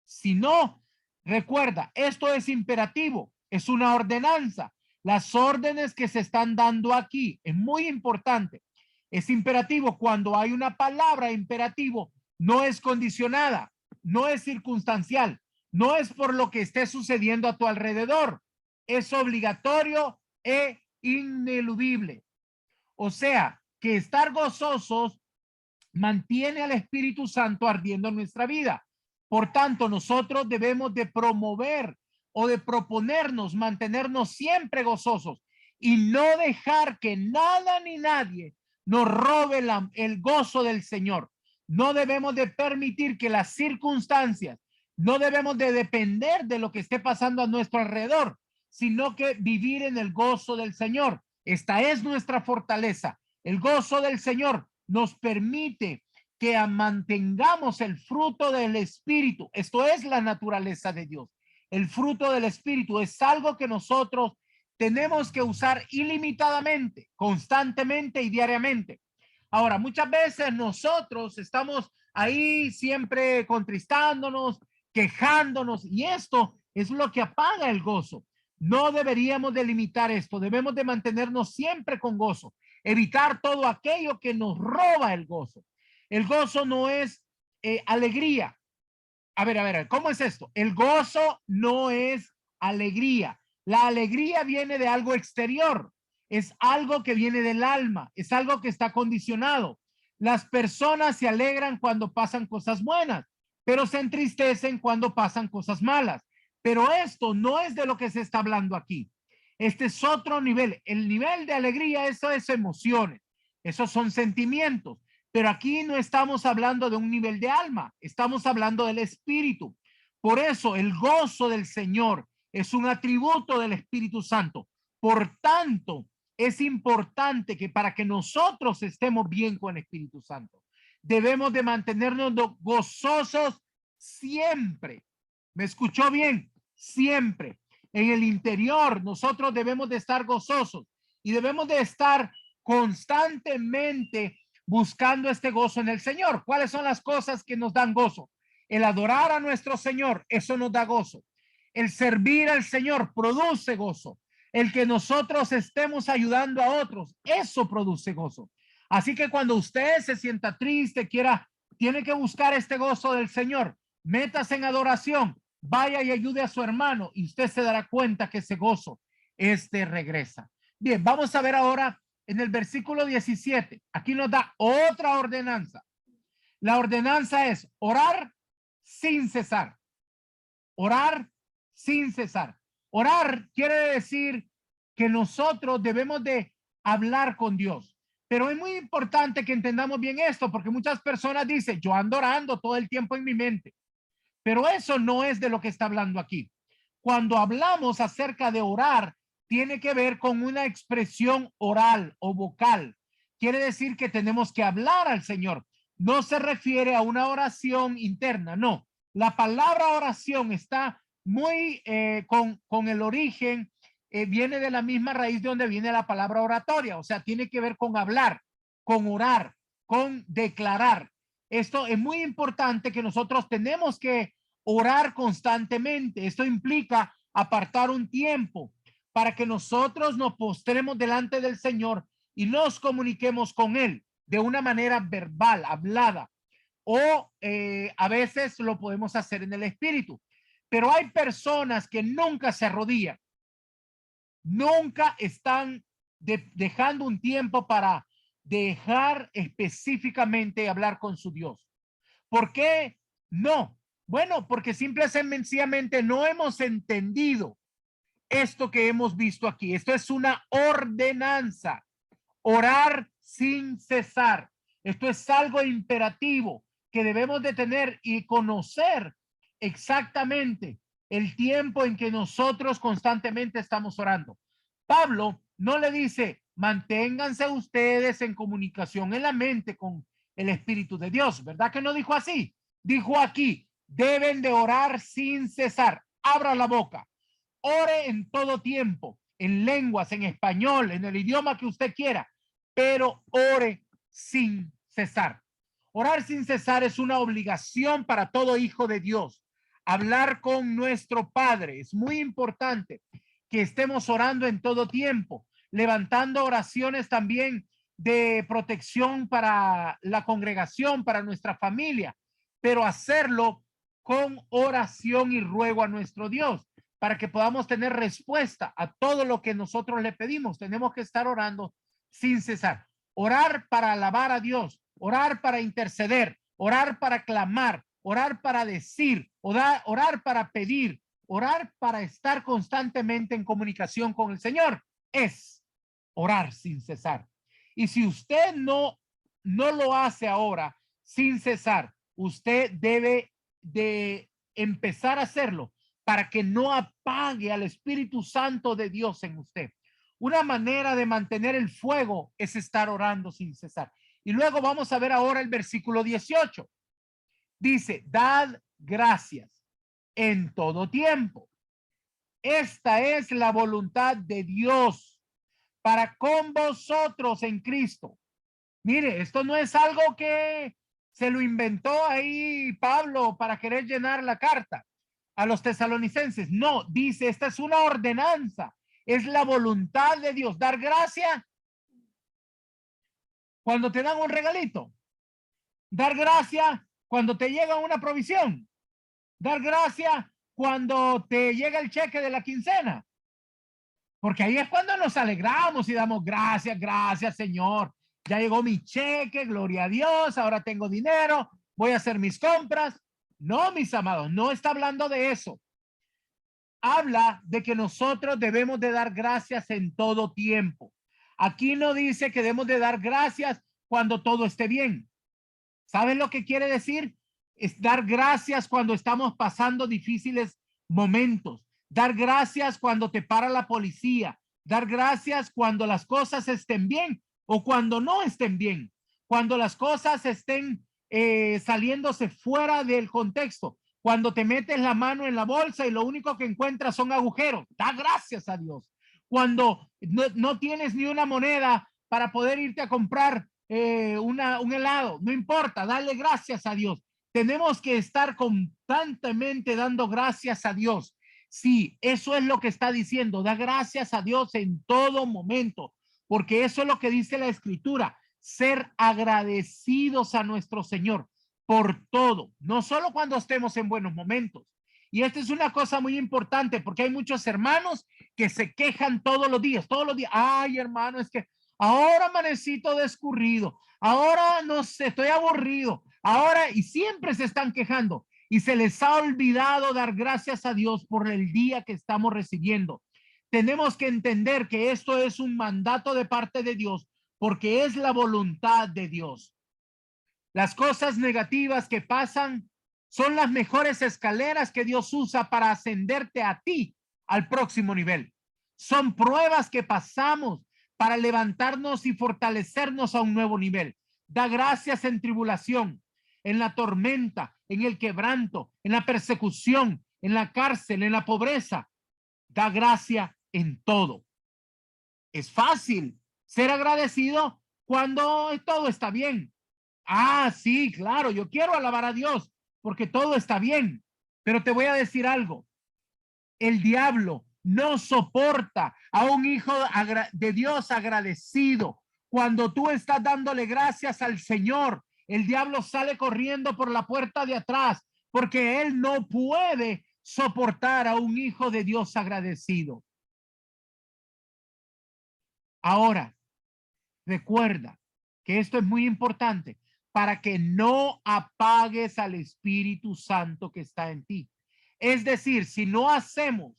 Si no, recuerda, esto es imperativo, es una ordenanza. Las órdenes que se están dando aquí es muy importante. Es imperativo. Cuando hay una palabra imperativo, no es condicionada, no es circunstancial, no es por lo que esté sucediendo a tu alrededor. Es obligatorio e ineludible. O sea, que estar gozosos mantiene al Espíritu Santo ardiendo en nuestra vida. Por tanto, nosotros debemos de promover o de proponernos mantenernos siempre gozosos y no dejar que nada ni nadie nos robe el gozo del Señor. No debemos de permitir que las circunstancias, no debemos de depender de lo que esté pasando a nuestro alrededor, sino que vivir en el gozo del Señor. Esta es nuestra fortaleza. El gozo del Señor nos permite que mantengamos el fruto del Espíritu. Esto es la naturaleza de Dios. El fruto del Espíritu es algo que nosotros tenemos que usar ilimitadamente, constantemente y diariamente. Ahora, muchas veces nosotros estamos ahí siempre contristándonos, quejándonos, y esto es lo que apaga el gozo. No deberíamos de limitar esto, debemos de mantenernos siempre con gozo, evitar todo aquello que nos roba el gozo. El gozo no es alegría. A ver, ¿cómo es esto? El gozo no es alegría. La alegría viene de algo exterior, es algo que viene del alma, es algo que está condicionado. Las personas se alegran cuando pasan cosas buenas, pero se entristecen cuando pasan cosas malas. Pero esto no es de lo que se está hablando aquí. Este es otro nivel. El nivel de alegría, eso es emociones, esos son sentimientos. Pero aquí no estamos hablando de un nivel de alma, estamos hablando del espíritu. Por eso el gozo del Señor es un atributo del Espíritu Santo. Por tanto, es importante que para que nosotros estemos bien con el Espíritu Santo, debemos de mantenernos gozosos siempre. ¿Me escuchó bien? Siempre. En el interior nosotros debemos de estar gozosos y debemos de estar constantemente buscando este gozo en el Señor. ¿Cuáles son las cosas que nos dan gozo? El adorar a nuestro Señor, eso nos da gozo. El servir al Señor produce gozo. El que nosotros estemos ayudando a otros, eso produce gozo. Así que cuando usted se sienta triste, tiene que buscar este gozo del Señor. Métase en adoración, vaya y ayude a su hermano y usted se dará cuenta que ese gozo regresa. Bien, vamos a ver ahora en el versículo 17. Aquí nos da otra ordenanza. La ordenanza es orar sin cesar. Orar sin cesar. Orar quiere decir que nosotros debemos de hablar con Dios, Pero es muy importante que entendamos bien esto, porque muchas personas dicen, yo ando orando todo el tiempo en mi mente. Pero eso no es de lo que está hablando aquí. Cuando hablamos acerca de orar, tiene que ver con una expresión oral o vocal. Quiere decir que tenemos que hablar al Señor. No se refiere a una oración interna, no. La palabra oración está muy con el origen, viene de la misma raíz de donde viene la palabra oratoria, o sea, tiene que ver con hablar, con orar, con declarar. Esto es muy importante, que nosotros tenemos que orar constantemente. Esto implica apartar un tiempo para que nosotros nos postremos delante del Señor y nos comuniquemos con Él de una manera verbal, hablada, o a veces lo podemos hacer en el espíritu. Pero hay personas que nunca se arrodillan, nunca están dejando un tiempo para dejar específicamente hablar con su Dios. ¿Por qué no? Bueno, porque simple y sencillamente no hemos entendido esto que hemos visto aquí. Esto es una ordenanza. Orar sin cesar. Esto es algo imperativo que debemos de tener y conocer exactamente el tiempo en que nosotros constantemente estamos orando. Pablo no le dice, manténganse ustedes en comunicación en la mente con el Espíritu de Dios, ¿verdad que no dijo así? Dijo aquí, deben de orar sin cesar. Abra la boca, ore en todo tiempo, en lenguas, en español, en el idioma que usted quiera, pero ore sin cesar. Orar sin cesar es una obligación para todo hijo de Dios. Hablar con nuestro Padre es muy importante, que estemos orando en todo tiempo, levantando oraciones también de protección para la congregación, para nuestra familia, pero hacerlo con oración y ruego a nuestro Dios para que podamos tener respuesta a todo lo que nosotros le pedimos. Tenemos que estar orando sin cesar. Orar para alabar a Dios, orar para interceder, orar para clamar, orar para decir, orar para pedir, orar para estar constantemente en comunicación con el Señor. Es orar sin cesar. Y si usted no lo hace ahora sin cesar, usted debe de empezar a hacerlo para que no apague al Espíritu Santo de Dios en usted. Una manera de mantener el fuego es estar orando sin cesar. Y luego vamos a ver ahora el versículo 18. Dice, dad gracias en todo tiempo. Esta es la voluntad de Dios para con vosotros en Cristo. Mire, esto no es algo que se lo inventó ahí Pablo para querer llenar la carta a los tesalonicenses. No, dice, esta es una ordenanza. Es la voluntad de Dios. Dar gracia cuando te dan un regalito. Dar gracia cuando te llega una provisión. Dar gracia cuando te llega el cheque de la quincena. Porque ahí es cuando nos alegramos y damos gracias, gracias Señor. Ya llegó mi cheque, gloria a Dios, ahora tengo dinero, voy a hacer mis compras. No, mis amados, no está hablando de eso. Habla de que nosotros debemos de dar gracias en todo tiempo. Aquí no dice que debemos de dar gracias cuando todo esté bien. ¿Saben lo que quiere decir? Es dar gracias cuando estamos pasando difíciles momentos. Dar gracias cuando te para la policía. Dar gracias cuando las cosas estén bien o cuando no estén bien. Cuando las cosas estén saliéndose fuera del contexto. Cuando te metes la mano en la bolsa y lo único que encuentras son agujeros. Da gracias a Dios. Cuando no tienes ni una moneda para poder irte a comprar un helado. No importa, dale gracias a Dios. Tenemos que estar constantemente dando gracias a Dios. Sí, eso es lo que está diciendo. Da gracias a Dios en todo momento, porque eso es lo que dice la Escritura. Ser agradecidos a nuestro Señor por todo, no solo cuando estemos en buenos momentos. Y esta es una cosa muy importante, porque hay muchos hermanos que se quejan todos los días. Ay, hermano, es que ahora amanecito descurrido, ahora no sé, estoy aburrido, ahora, y siempre se están quejando y se les ha olvidado dar gracias a Dios por el día que estamos recibiendo. Tenemos que entender que esto es un mandato de parte de Dios, porque es la voluntad de Dios. Las cosas negativas que pasan son las mejores escaleras que Dios usa para ascenderte a ti al próximo nivel. Son pruebas que pasamos para levantarnos y fortalecernos a un nuevo nivel. Da gracias en tribulación, en la tormenta, en el quebranto, en la persecución, en la cárcel, en la pobreza. Da gracia en todo. Es fácil ser agradecido cuando todo está bien. Ah, sí, claro, yo quiero alabar a Dios porque todo está bien. Pero te voy a decir algo. El diablo no soporta a un hijo de Dios agradecido. Cuando tú estás dándole gracias al Señor, el diablo sale corriendo por la puerta de atrás porque él no puede soportar a un hijo de Dios agradecido. Ahora, recuerda que esto es muy importante para que no apagues al Espíritu Santo que está en ti. Es decir, si no hacemos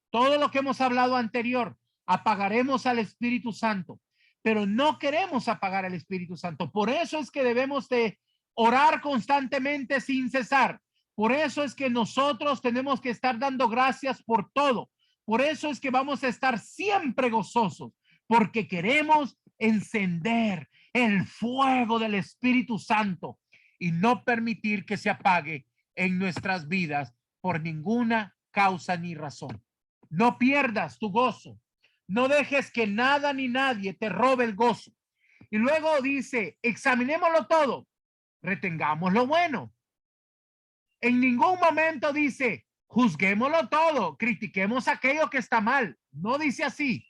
todo lo que hemos hablado anterior, apagaremos al Espíritu Santo, pero no queremos apagar al Espíritu Santo. Por eso es que debemos de orar constantemente sin cesar. Por eso es que nosotros tenemos que estar dando gracias por todo. Por eso es que vamos a estar siempre gozosos, porque queremos encender el fuego del Espíritu Santo y no permitir que se apague en nuestras vidas por ninguna causa ni razón. No pierdas tu gozo. No dejes que nada ni nadie te robe el gozo. Y luego dice, examinémoslo todo, retengamos lo bueno. En ningún momento dice, juzguémoslo todo, critiquemos aquello que está mal. No dice así.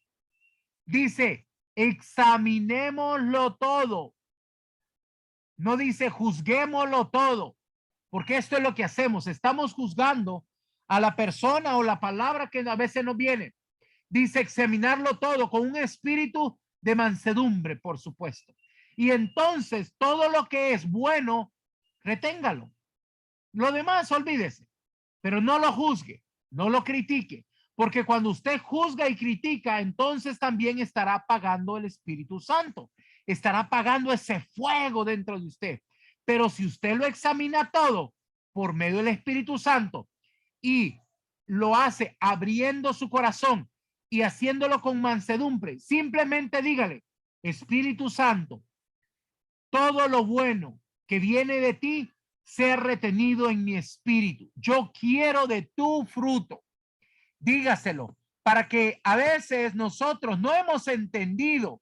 Dice, examinémoslo todo. No dice, juzguémoslo todo, porque esto es lo que hacemos. Estamos juzgando a la persona o la palabra que a veces nos viene. Dice, examinarlo todo con un espíritu de mansedumbre, por supuesto. Y entonces todo lo que es bueno, reténgalo. Lo demás, olvídese, pero no lo juzgue, no lo critique, porque cuando usted juzga y critica, entonces también estará apagando el Espíritu Santo, estará apagando ese fuego dentro de usted. Pero si usted lo examina todo por medio del Espíritu Santo y lo hace abriendo su corazón y haciéndolo con mansedumbre, simplemente dígale, Espíritu Santo, todo lo bueno que viene de ti sea retenido en mi espíritu. Yo quiero de tu fruto. Dígaselo, para que a veces nosotros no hemos entendido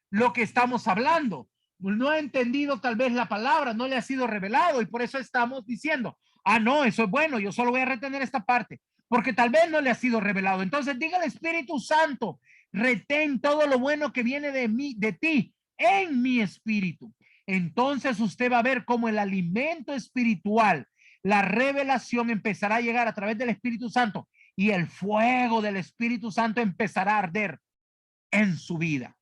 lo que estamos hablando. No ha entendido tal vez la palabra, no le ha sido revelado y por eso estamos diciendo, ah, no, eso es bueno, yo solo voy a retener esta parte, porque tal vez no le ha sido revelado. Entonces diga al Espíritu Santo, retén todo lo bueno que viene de mí, de ti, en mi espíritu. Entonces usted va a ver cómo el alimento espiritual, la revelación empezará a llegar a través del Espíritu Santo y el fuego del Espíritu Santo empezará a arder en su vida.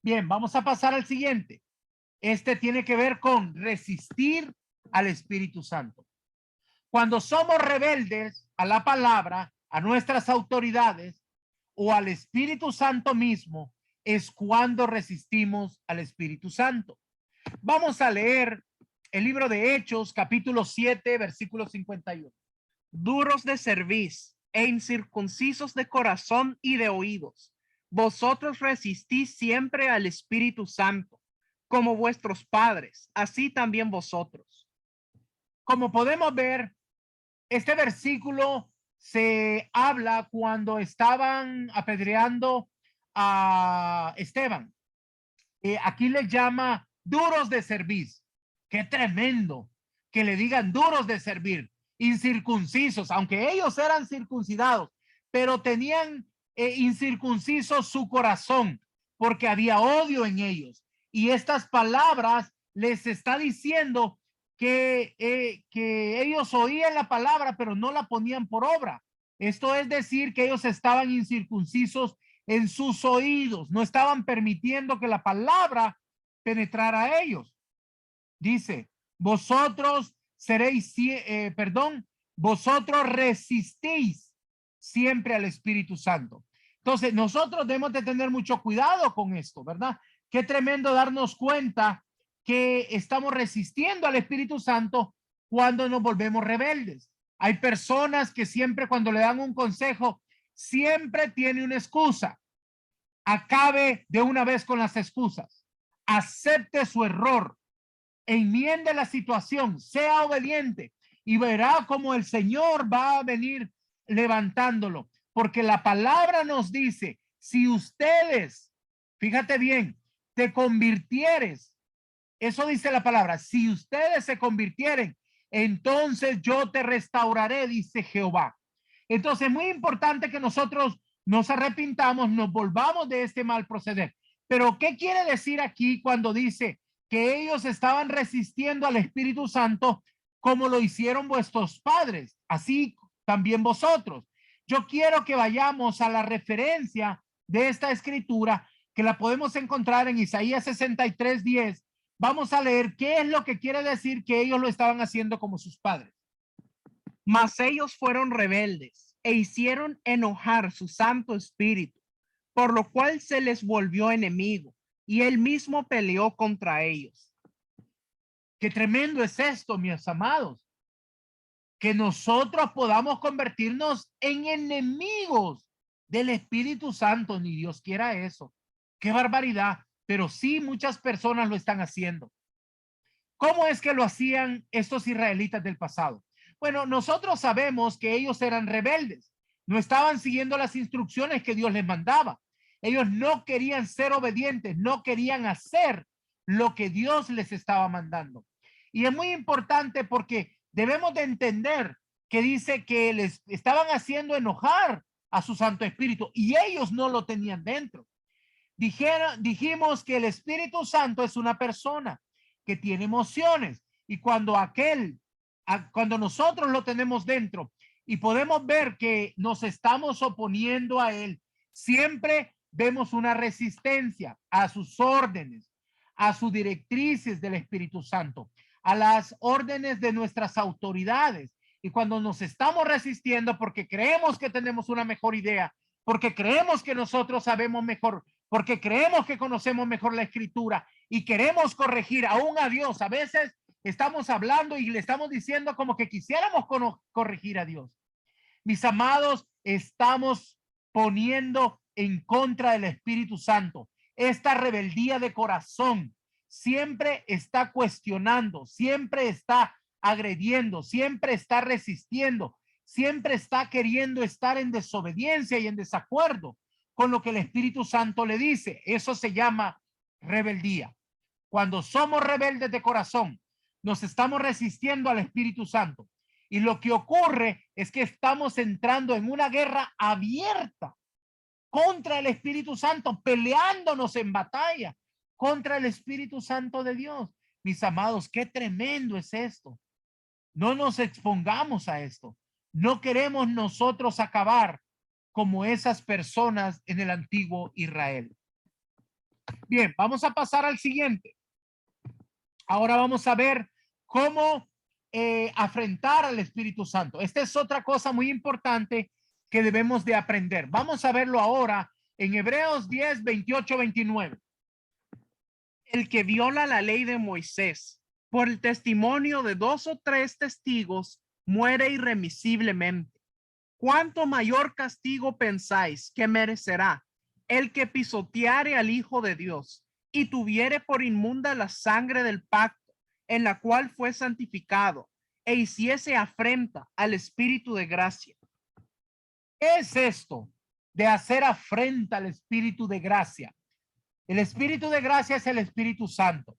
Bien, vamos a pasar al siguiente. Este tiene que ver con resistir al Espíritu Santo. Cuando somos rebeldes a la palabra, a nuestras autoridades o al Espíritu Santo mismo, es cuando resistimos al Espíritu Santo. Vamos a leer el libro de Hechos, capítulo 7, versículo 51. Duros de cerviz e incircuncisos de corazón y de oídos, vosotros resistís siempre al Espíritu Santo, como vuestros padres, así también vosotros. Como podemos ver, este versículo se habla cuando estaban apedreando a Esteban. Aquí le llama duros de cerviz. Qué tremendo que le digan duros de servir, incircuncisos, aunque ellos eran circuncidados, pero tenían incircunciso su corazón porque había odio en ellos. Y estas palabras les está diciendo que ellos oían la palabra, pero no la ponían por obra. Esto es decir, que ellos estaban incircuncisos en sus oídos, no estaban permitiendo que la palabra penetrara a ellos. Dice, vosotros seréis, vosotros resistís siempre al Espíritu Santo. Entonces, nosotros debemos de tener mucho cuidado con esto, ¿verdad? Qué tremendo darnos cuenta que estamos resistiendo al Espíritu Santo cuando nos volvemos rebeldes. Hay personas que siempre cuando le dan un consejo, siempre tiene una excusa. Acabe de una vez con las excusas. Acepte su error. Enmiende la situación. Sea obediente y verá cómo el Señor va a venir levantándolo. Porque la palabra nos dice, si ustedes, fíjate bien, te convirtieres, eso dice la palabra, si ustedes se convirtieren, entonces yo te restauraré, dice Jehová. Entonces es muy importante que nosotros nos arrepintamos, nos volvamos de este mal proceder. Pero ¿qué quiere decir aquí cuando dice que ellos estaban resistiendo al Espíritu Santo como lo hicieron vuestros padres? Así también vosotros. Yo quiero que vayamos a la referencia de esta escritura que la podemos encontrar en Isaías 63:10. Vamos a leer qué es lo que quiere decir que ellos lo estaban haciendo como sus padres. Mas ellos fueron rebeldes e hicieron enojar su Santo Espíritu, por lo cual se les volvió enemigo y él mismo peleó contra ellos. Qué tremendo es esto, mis amados, que nosotros podamos convertirnos en enemigos del Espíritu Santo. Ni Dios quiera eso. Qué barbaridad. Pero sí, muchas personas lo están haciendo. ¿Cómo es que lo hacían estos israelitas del pasado? Bueno, nosotros sabemos que ellos eran rebeldes. No estaban siguiendo las instrucciones que Dios les mandaba. Ellos no querían ser obedientes, no querían hacer lo que Dios les estaba mandando. Y es muy importante porque debemos de entender que dice que les estaban haciendo enojar a su Santo Espíritu y ellos no lo tenían dentro. Dijimos que el Espíritu Santo es una persona que tiene emociones y cuando nosotros lo tenemos dentro y podemos ver que nos estamos oponiendo a él, siempre vemos una resistencia a sus órdenes, a sus directrices del Espíritu Santo, a las órdenes de nuestras autoridades. Y cuando nos estamos resistiendo porque creemos que tenemos una mejor idea, porque creemos que nosotros sabemos mejor, porque creemos que conocemos mejor la Escritura y queremos corregir aún a Dios, a veces estamos hablando y le estamos diciendo como que quisiéramos corregir a Dios. Mis amados, estamos poniendo en contra del Espíritu Santo. Esta rebeldía de corazón siempre está cuestionando, siempre está agrediendo, siempre está resistiendo, siempre está queriendo estar en desobediencia y en desacuerdo con lo que el Espíritu Santo le dice. Eso se llama rebeldía. Cuando somos rebeldes de corazón, nos estamos resistiendo al Espíritu Santo. Y lo que ocurre es que estamos entrando en una guerra abierta contra el Espíritu Santo, peleándonos en batalla contra el Espíritu Santo de Dios. Mis amados, qué tremendo es esto. No nos expongamos a esto. No queremos nosotros acabar como esas personas en el antiguo Israel. Bien, vamos a pasar al siguiente. Ahora vamos a ver cómo afrontar al Espíritu Santo. Esta es otra cosa muy importante que debemos de aprender. Vamos a verlo ahora en Hebreos 10, 28, 29. El que viola la ley de Moisés por el testimonio de 2 o 3 testigos muere irremisiblemente. ¿Cuánto mayor castigo pensáis que merecerá el que pisoteare al Hijo de Dios y tuviere por inmunda la sangre del pacto en la cual fue santificado e hiciese afrenta al Espíritu de gracia? ¿Qué es esto de hacer afrenta al Espíritu de gracia? El Espíritu de gracia es el Espíritu Santo,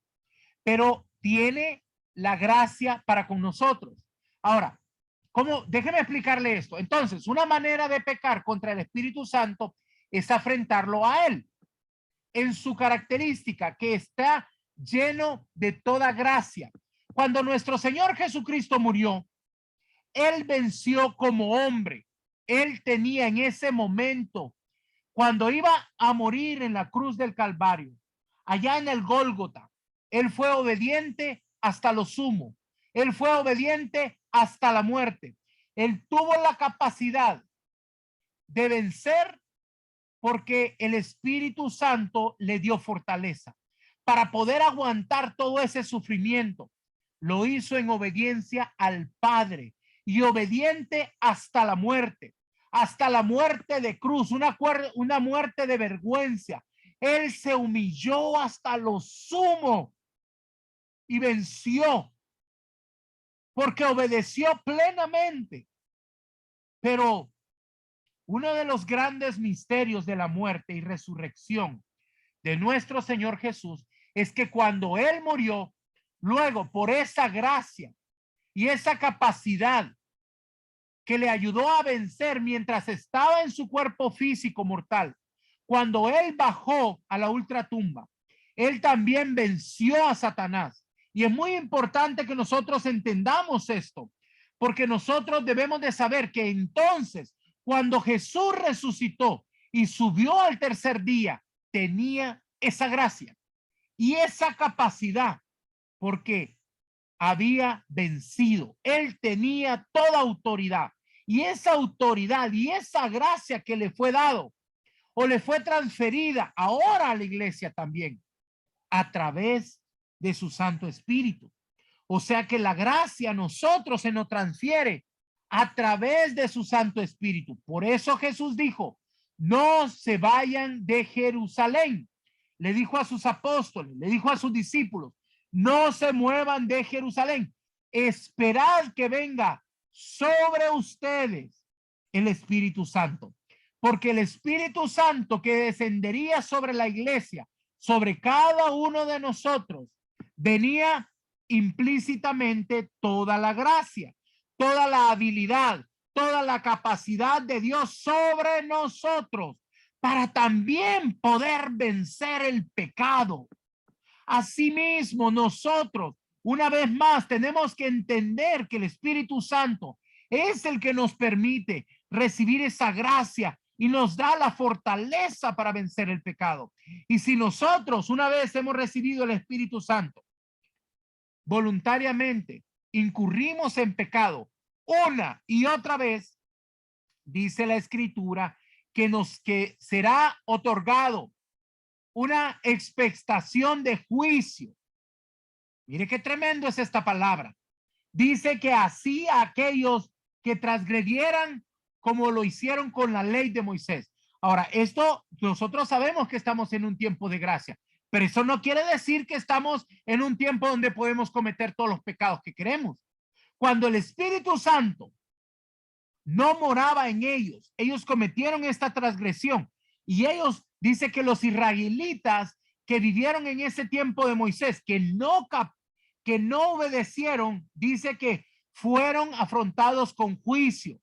pero tiene la gracia para con nosotros. Ahora, déjeme explicarle esto. Entonces, una manera de pecar contra el Espíritu Santo es afrentarlo a él en su característica, que está lleno de toda gracia. Cuando nuestro Señor Jesucristo murió, él venció como hombre. Él tenía en ese momento, cuando iba a morir en la cruz del Calvario, allá en el Gólgota, él fue obediente hasta lo sumo. Él fue obediente hasta la muerte. Él tuvo la capacidad de vencer porque el Espíritu Santo le dio fortaleza para poder aguantar todo ese sufrimiento. Lo hizo en obediencia al Padre y obediente hasta la muerte de cruz, una muerte de vergüenza. Él se humilló hasta lo sumo y venció porque obedeció plenamente. Pero uno de los grandes misterios de la muerte y resurrección de nuestro Señor Jesús es que cuando Él murió, luego por esa gracia y esa capacidad que le ayudó a vencer mientras estaba en su cuerpo físico mortal, cuando Él bajó a la ultratumba, Él también venció a Satanás. Y es muy importante que nosotros entendamos esto, porque nosotros debemos de saber que entonces, cuando Jesús resucitó y subió al tercer día, tenía esa gracia y esa capacidad, porque había vencido. Él tenía toda autoridad, y esa autoridad y esa gracia que le fue dado o le fue transferida ahora a la iglesia también a través de su Santo Espíritu. O sea que la gracia a nosotros se nos transfiere a través de su Santo Espíritu. Por eso Jesús dijo, no se vayan de Jerusalén. Le dijo a sus apóstoles, le dijo a sus discípulos, no se muevan de Jerusalén. Esperad que venga sobre ustedes el Espíritu Santo. Porque el Espíritu Santo que descendería sobre la iglesia, sobre cada uno de nosotros, venía implícitamente toda la gracia, toda la habilidad, toda la capacidad de Dios sobre nosotros para también poder vencer el pecado. Asimismo, nosotros, una vez más, tenemos que entender que el Espíritu Santo es el que nos permite recibir esa gracia y nos da la fortaleza para vencer el pecado. Y si nosotros, una vez hemos recibido el Espíritu Santo, voluntariamente incurrimos en pecado una y otra vez, dice la Escritura que será otorgado una expectación de juicio. Mire qué tremendo es esta palabra. Dice que así aquellos que transgredieran como lo hicieron con la ley de Moisés. Ahora, esto nosotros sabemos que estamos en un tiempo de gracia, pero eso no quiere decir que estamos en un tiempo donde podemos cometer todos los pecados que queremos. Cuando el Espíritu Santo no moraba en ellos, ellos cometieron esta transgresión y ellos, dice que los israelitas que vivieron en ese tiempo de Moisés, que no obedecieron, dice que fueron afrontados con juicio,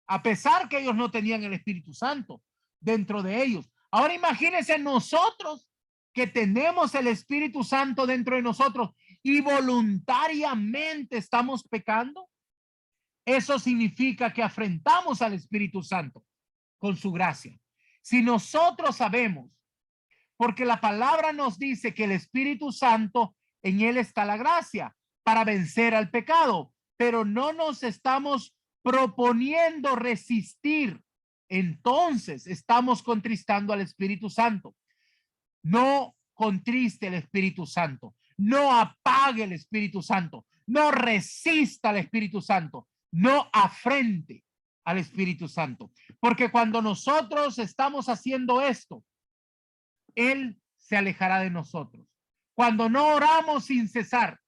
a pesar que ellos no tenían el Espíritu Santo dentro de ellos. Ahora imagínense nosotros que tenemos el Espíritu Santo dentro de nosotros y voluntariamente estamos pecando. Eso significa que afrentamos al Espíritu Santo con su gracia. Si nosotros sabemos, porque la palabra nos dice que el Espíritu Santo, en él está la gracia para vencer al pecado, pero no nos estamos proponiendo resistir, entonces estamos contristando al Espíritu Santo. No contriste el Espíritu Santo, no apague el Espíritu Santo, no resista al Espíritu Santo, no afrente al Espíritu Santo, porque cuando nosotros estamos haciendo esto, Él se alejará de nosotros. Cuando no oramos sin cesar,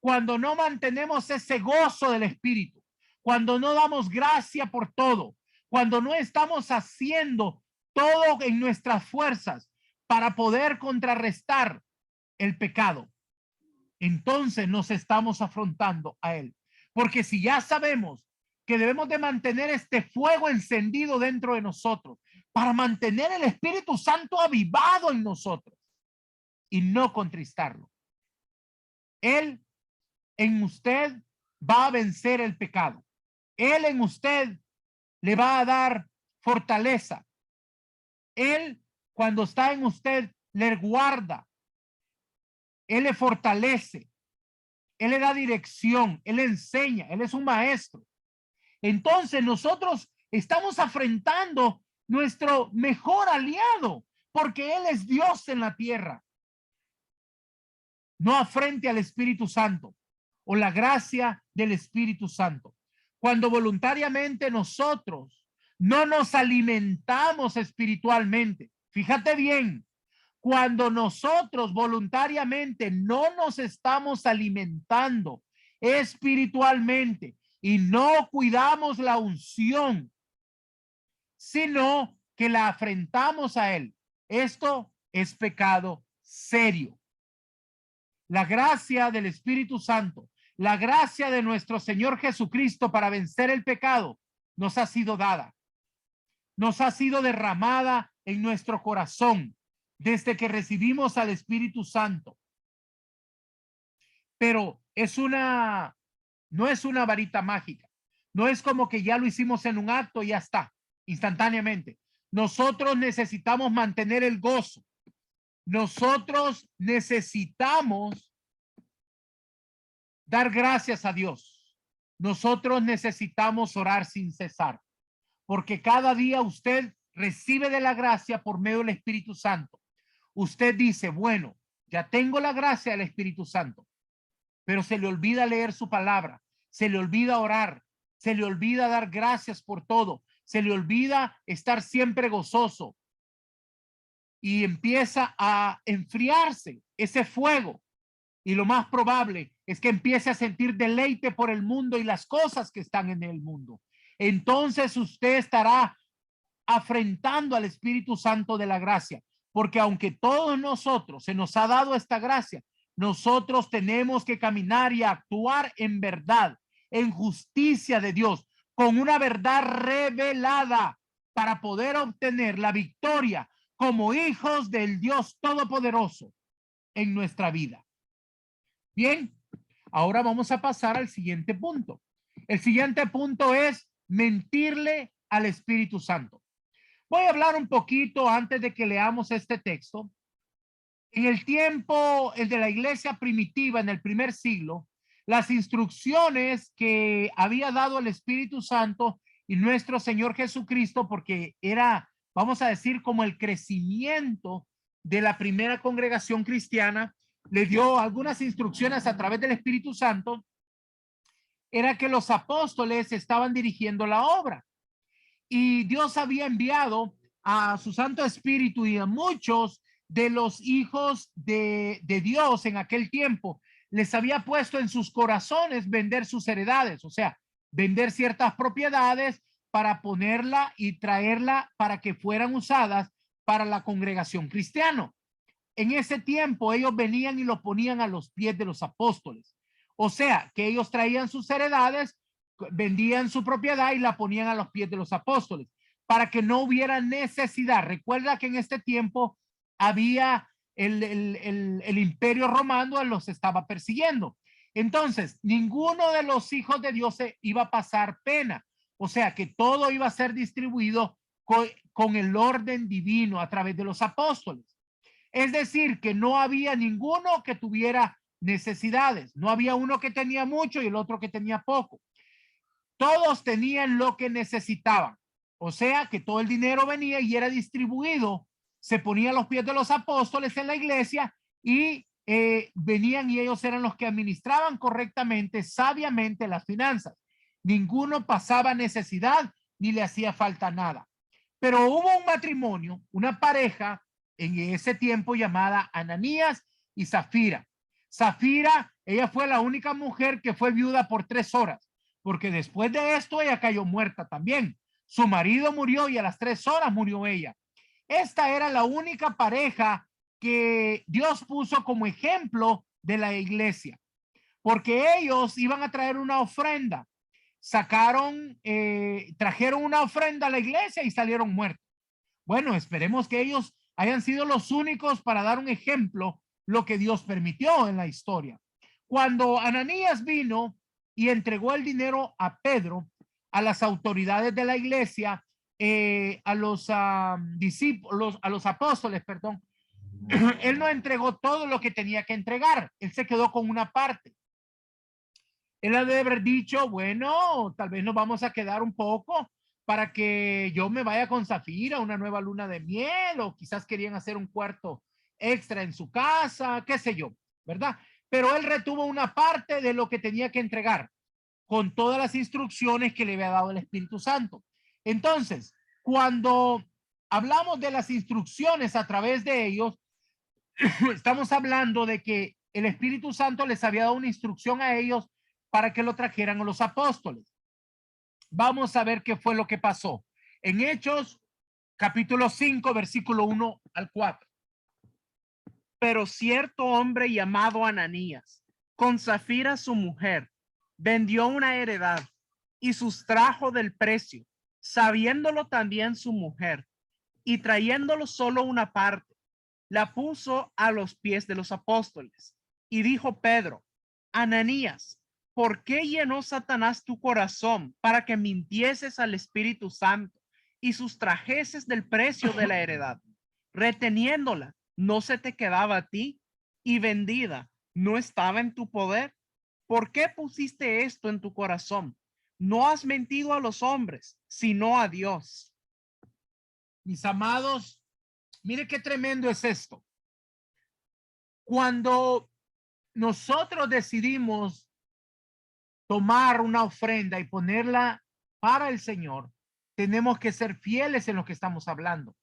cuando no mantenemos ese gozo del Espíritu, cuando no damos gracia por todo, cuando no estamos haciendo todo en nuestras fuerzas para poder contrarrestar el pecado, entonces nos estamos afrontando a él. Porque si ya sabemos que debemos de mantener este fuego encendido dentro de nosotros para mantener el Espíritu Santo avivado en nosotros y no contristarlo, él en usted va a vencer el pecado. Él en usted le va a dar fortaleza. Él, cuando está en usted, le guarda. Él le fortalece. Él le da dirección. Él le enseña. Él es un maestro. Entonces nosotros estamos afrontando nuestro mejor aliado, porque Él es Dios en la tierra. No afrente al Espíritu Santo o la gracia del Espíritu Santo. Cuando voluntariamente nosotros no nos alimentamos espiritualmente, fíjate bien, cuando nosotros voluntariamente no nos estamos alimentando espiritualmente y no cuidamos la unción, sino que la afrentamos a Él, esto es pecado serio. La gracia del Espíritu Santo, la gracia de nuestro Señor Jesucristo para vencer el pecado nos ha sido dada, nos ha sido derramada en nuestro corazón desde que recibimos al Espíritu Santo. Pero no es una varita mágica, no es como que ya lo hicimos en un acto y ya está, instantáneamente. Nosotros necesitamos mantener el gozo. Nosotros necesitamos dar gracias a Dios. Nosotros necesitamos orar sin cesar, porque cada día usted recibe de la gracia por medio del Espíritu Santo. Usted dice, bueno, ya tengo la gracia del Espíritu Santo, pero se le olvida leer su palabra, se le olvida orar, se le olvida dar gracias por todo, se le olvida estar siempre gozoso y empieza a enfriarse ese fuego. Y lo más probable es que empiece a sentir deleite por el mundo y las cosas que están en el mundo. Entonces usted estará afrentando al Espíritu Santo de la gracia, porque aunque todos nosotros se nos ha dado esta gracia, nosotros tenemos que caminar y actuar en verdad, en justicia de Dios, con una verdad revelada para poder obtener la victoria como hijos del Dios Todopoderoso en nuestra vida. Bien, ahora vamos a pasar al siguiente punto. El siguiente punto es mentirle al Espíritu Santo. Voy a hablar un poquito antes de que leamos este texto. En el tiempo de la iglesia primitiva, en el primer siglo, las instrucciones que había dado el Espíritu Santo y nuestro Señor Jesucristo, porque era, vamos a decir, como el crecimiento de la primera congregación cristiana, le dio algunas instrucciones a través del Espíritu Santo, era que los apóstoles estaban dirigiendo la obra. Y Dios había enviado a su Santo Espíritu y a muchos de los hijos de Dios en aquel tiempo, les había puesto en sus corazones vender sus heredades, o sea, vender ciertas propiedades para ponerla y traerla para que fueran usadas para la congregación cristiana. En ese tiempo ellos venían y lo ponían a los pies de los apóstoles. O sea, que ellos traían sus heredades, vendían su propiedad y la ponían a los pies de los apóstoles para que no hubiera necesidad. Recuerda que en este tiempo había el imperio romano, los estaba persiguiendo. Entonces, ninguno de los hijos de Dios se iba a pasar pena. O sea, que todo iba a ser distribuido con el orden divino a través de los apóstoles. Es decir, que no había ninguno que tuviera necesidades. No había uno que tenía mucho y el otro que tenía poco. Todos tenían lo que necesitaban. O sea, que todo el dinero venía y era distribuido, se ponía a los pies de los apóstoles en la iglesia y venían y ellos eran los que administraban correctamente, sabiamente las finanzas. Ninguno pasaba necesidad ni le hacía falta nada. Pero hubo un matrimonio, una pareja en ese tiempo llamada Ananías y Zafira. Zafira, ella fue la única mujer que fue viuda por 3 horas, porque después de esto ella cayó muerta también. Su marido murió y a las 3 horas murió ella. Esta era la única pareja que Dios puso como ejemplo de la iglesia, porque ellos iban a traer una ofrenda. Trajeron una ofrenda a la iglesia y salieron muertos. Bueno, esperemos que ellos hayan sido los únicos para dar un ejemplo lo que Dios permitió en la historia. Cuando Ananías vino y entregó el dinero a Pedro, a las autoridades de la iglesia, a los discípulos, a los apóstoles, perdón, él no entregó todo lo que tenía que entregar. Él se quedó con una parte. Él ha de haber dicho, bueno, tal vez nos vamos a quedar un poco para que yo me vaya con Zafira a una nueva luna de miel, o quizás querían hacer un cuarto extra en su casa, qué sé yo, ¿verdad? Pero él retuvo una parte de lo que tenía que entregar con todas las instrucciones que le había dado el Espíritu Santo. Entonces, cuando hablamos de las instrucciones a través de ellos, estamos hablando de que el Espíritu Santo les había dado una instrucción a ellos para que lo trajeran a los apóstoles. Vamos a ver qué fue lo que pasó. En Hechos, capítulo 5, versículo 1 al 4. Pero cierto hombre llamado Ananías, con Zafira su mujer, vendió una heredad y sustrajo del precio, sabiéndolo también su mujer, y trayéndolo solo una parte, la puso a los pies de los apóstoles. Y dijo Pedro: Ananías, ¿por qué llenó Satanás tu corazón para que mintieses al Espíritu Santo y sustrajeses del precio de la heredad, reteniéndola? ¿No se te quedaba a ti? Y vendida, ¿no estaba en tu poder? ¿Por qué pusiste esto en tu corazón? No has mentido a los hombres, sino a Dios. Mis amados, mire qué tremendo es esto. Cuando nosotros decidimos tomar una ofrenda y ponerla para el Señor, tenemos que ser fieles en lo que estamos hablando.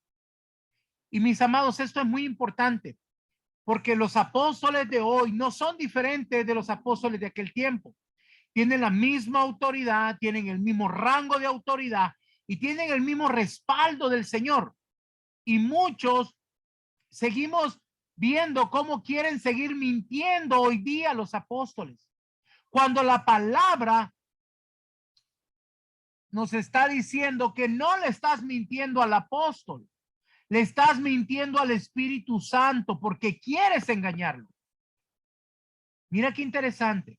Y mis amados, esto es muy importante, porque los apóstoles de hoy no son diferentes de los apóstoles de aquel tiempo. Tienen la misma autoridad, tienen el mismo rango de autoridad y tienen el mismo respaldo del Señor. Y muchos seguimos viendo cómo quieren seguir mintiendo hoy día los apóstoles, cuando la palabra nos está diciendo que no le estás mintiendo al apóstol, le estás mintiendo al Espíritu Santo porque quieres engañarlo. Mira qué interesante.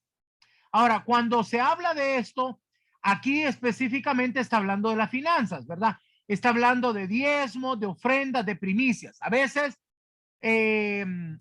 Ahora, cuando se habla de esto, aquí específicamente está hablando de las finanzas, ¿verdad? Está hablando de diezmos, de ofrendas, de primicias. A veces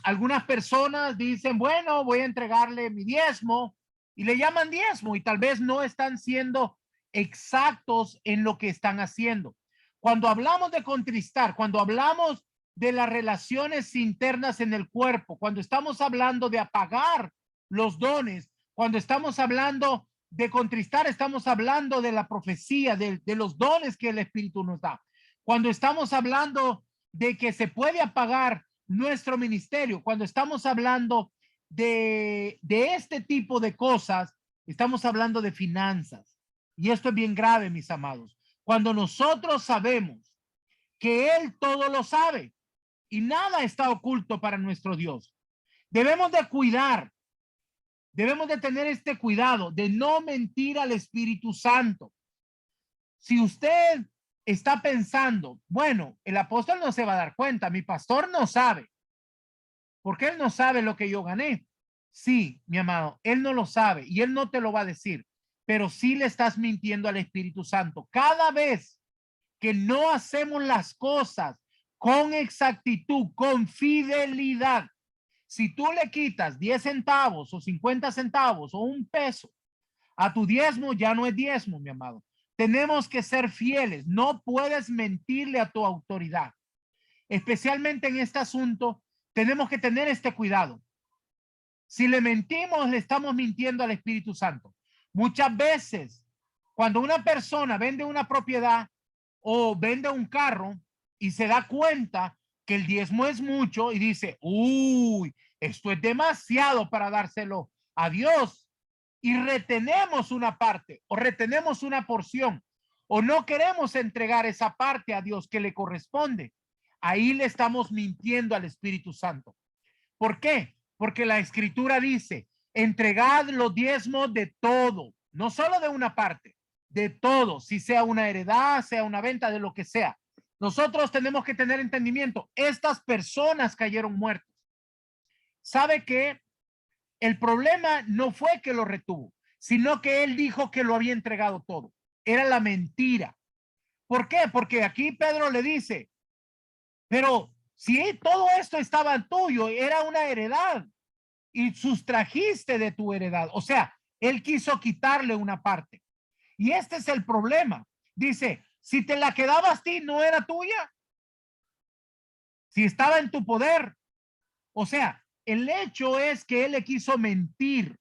algunas personas dicen, bueno, voy a entregarle mi diezmo, y le llaman diezmo, y tal vez no están siendo exactos en lo que están haciendo. Cuando hablamos de contristar, cuando hablamos de las relaciones internas en el cuerpo, cuando estamos hablando de apagar los dones, cuando estamos hablando de contristar, estamos hablando de la profecía, de los dones que el Espíritu nos da. Cuando estamos hablando de que se puede apagar nuestro ministerio, cuando estamos hablando de este tipo de cosas, estamos hablando de finanzas. Y esto es bien grave, mis amados. Cuando nosotros sabemos que Él todo lo sabe y nada está oculto para nuestro Dios, debemos de cuidar, debemos de tener este cuidado de no mentir al Espíritu Santo. Si usted está pensando, bueno, el apóstol no se va a dar cuenta, mi pastor no sabe, porque él no sabe lo que yo gané. Sí, mi amado, él no lo sabe y él no te lo va a decir, pero sí le estás mintiendo al Espíritu Santo. Cada vez que no hacemos las cosas con exactitud, con fidelidad, si tú le quitas 10 centavos o 50 centavos o un peso a tu diezmo, ya no es diezmo, mi amado. Tenemos que ser fieles. No puedes mentirle a tu autoridad. Especialmente en este asunto, tenemos que tener este cuidado. Si le mentimos, le estamos mintiendo al Espíritu Santo. Muchas veces, cuando una persona vende una propiedad o vende un carro y se da cuenta que el diezmo es mucho y dice, uy, esto es demasiado para dárselo a Dios, y retenemos una parte o retenemos una porción o no queremos entregar esa parte a Dios que le corresponde, ahí le estamos mintiendo al Espíritu Santo. ¿Por qué? Porque la Escritura dice, entregad los diezmos de todo, no solo de una parte, de todo, si sea una heredad, sea una venta, de lo que sea. Nosotros tenemos que tener entendimiento. Estas personas cayeron muertas. ¿Sabe qué? El problema no fue que lo retuvo, sino que él dijo que lo había entregado todo. Era la mentira. ¿Por qué? Porque aquí Pedro le dice, pero si todo esto estaba tuyo, era una heredad y sustrajiste de tu heredad. O sea, él quiso quitarle una parte. Y este es el problema. Dice, Si te la quedabas a ti, no era tuya. Si estaba en tu poder. O sea, el hecho es que él le quiso mentir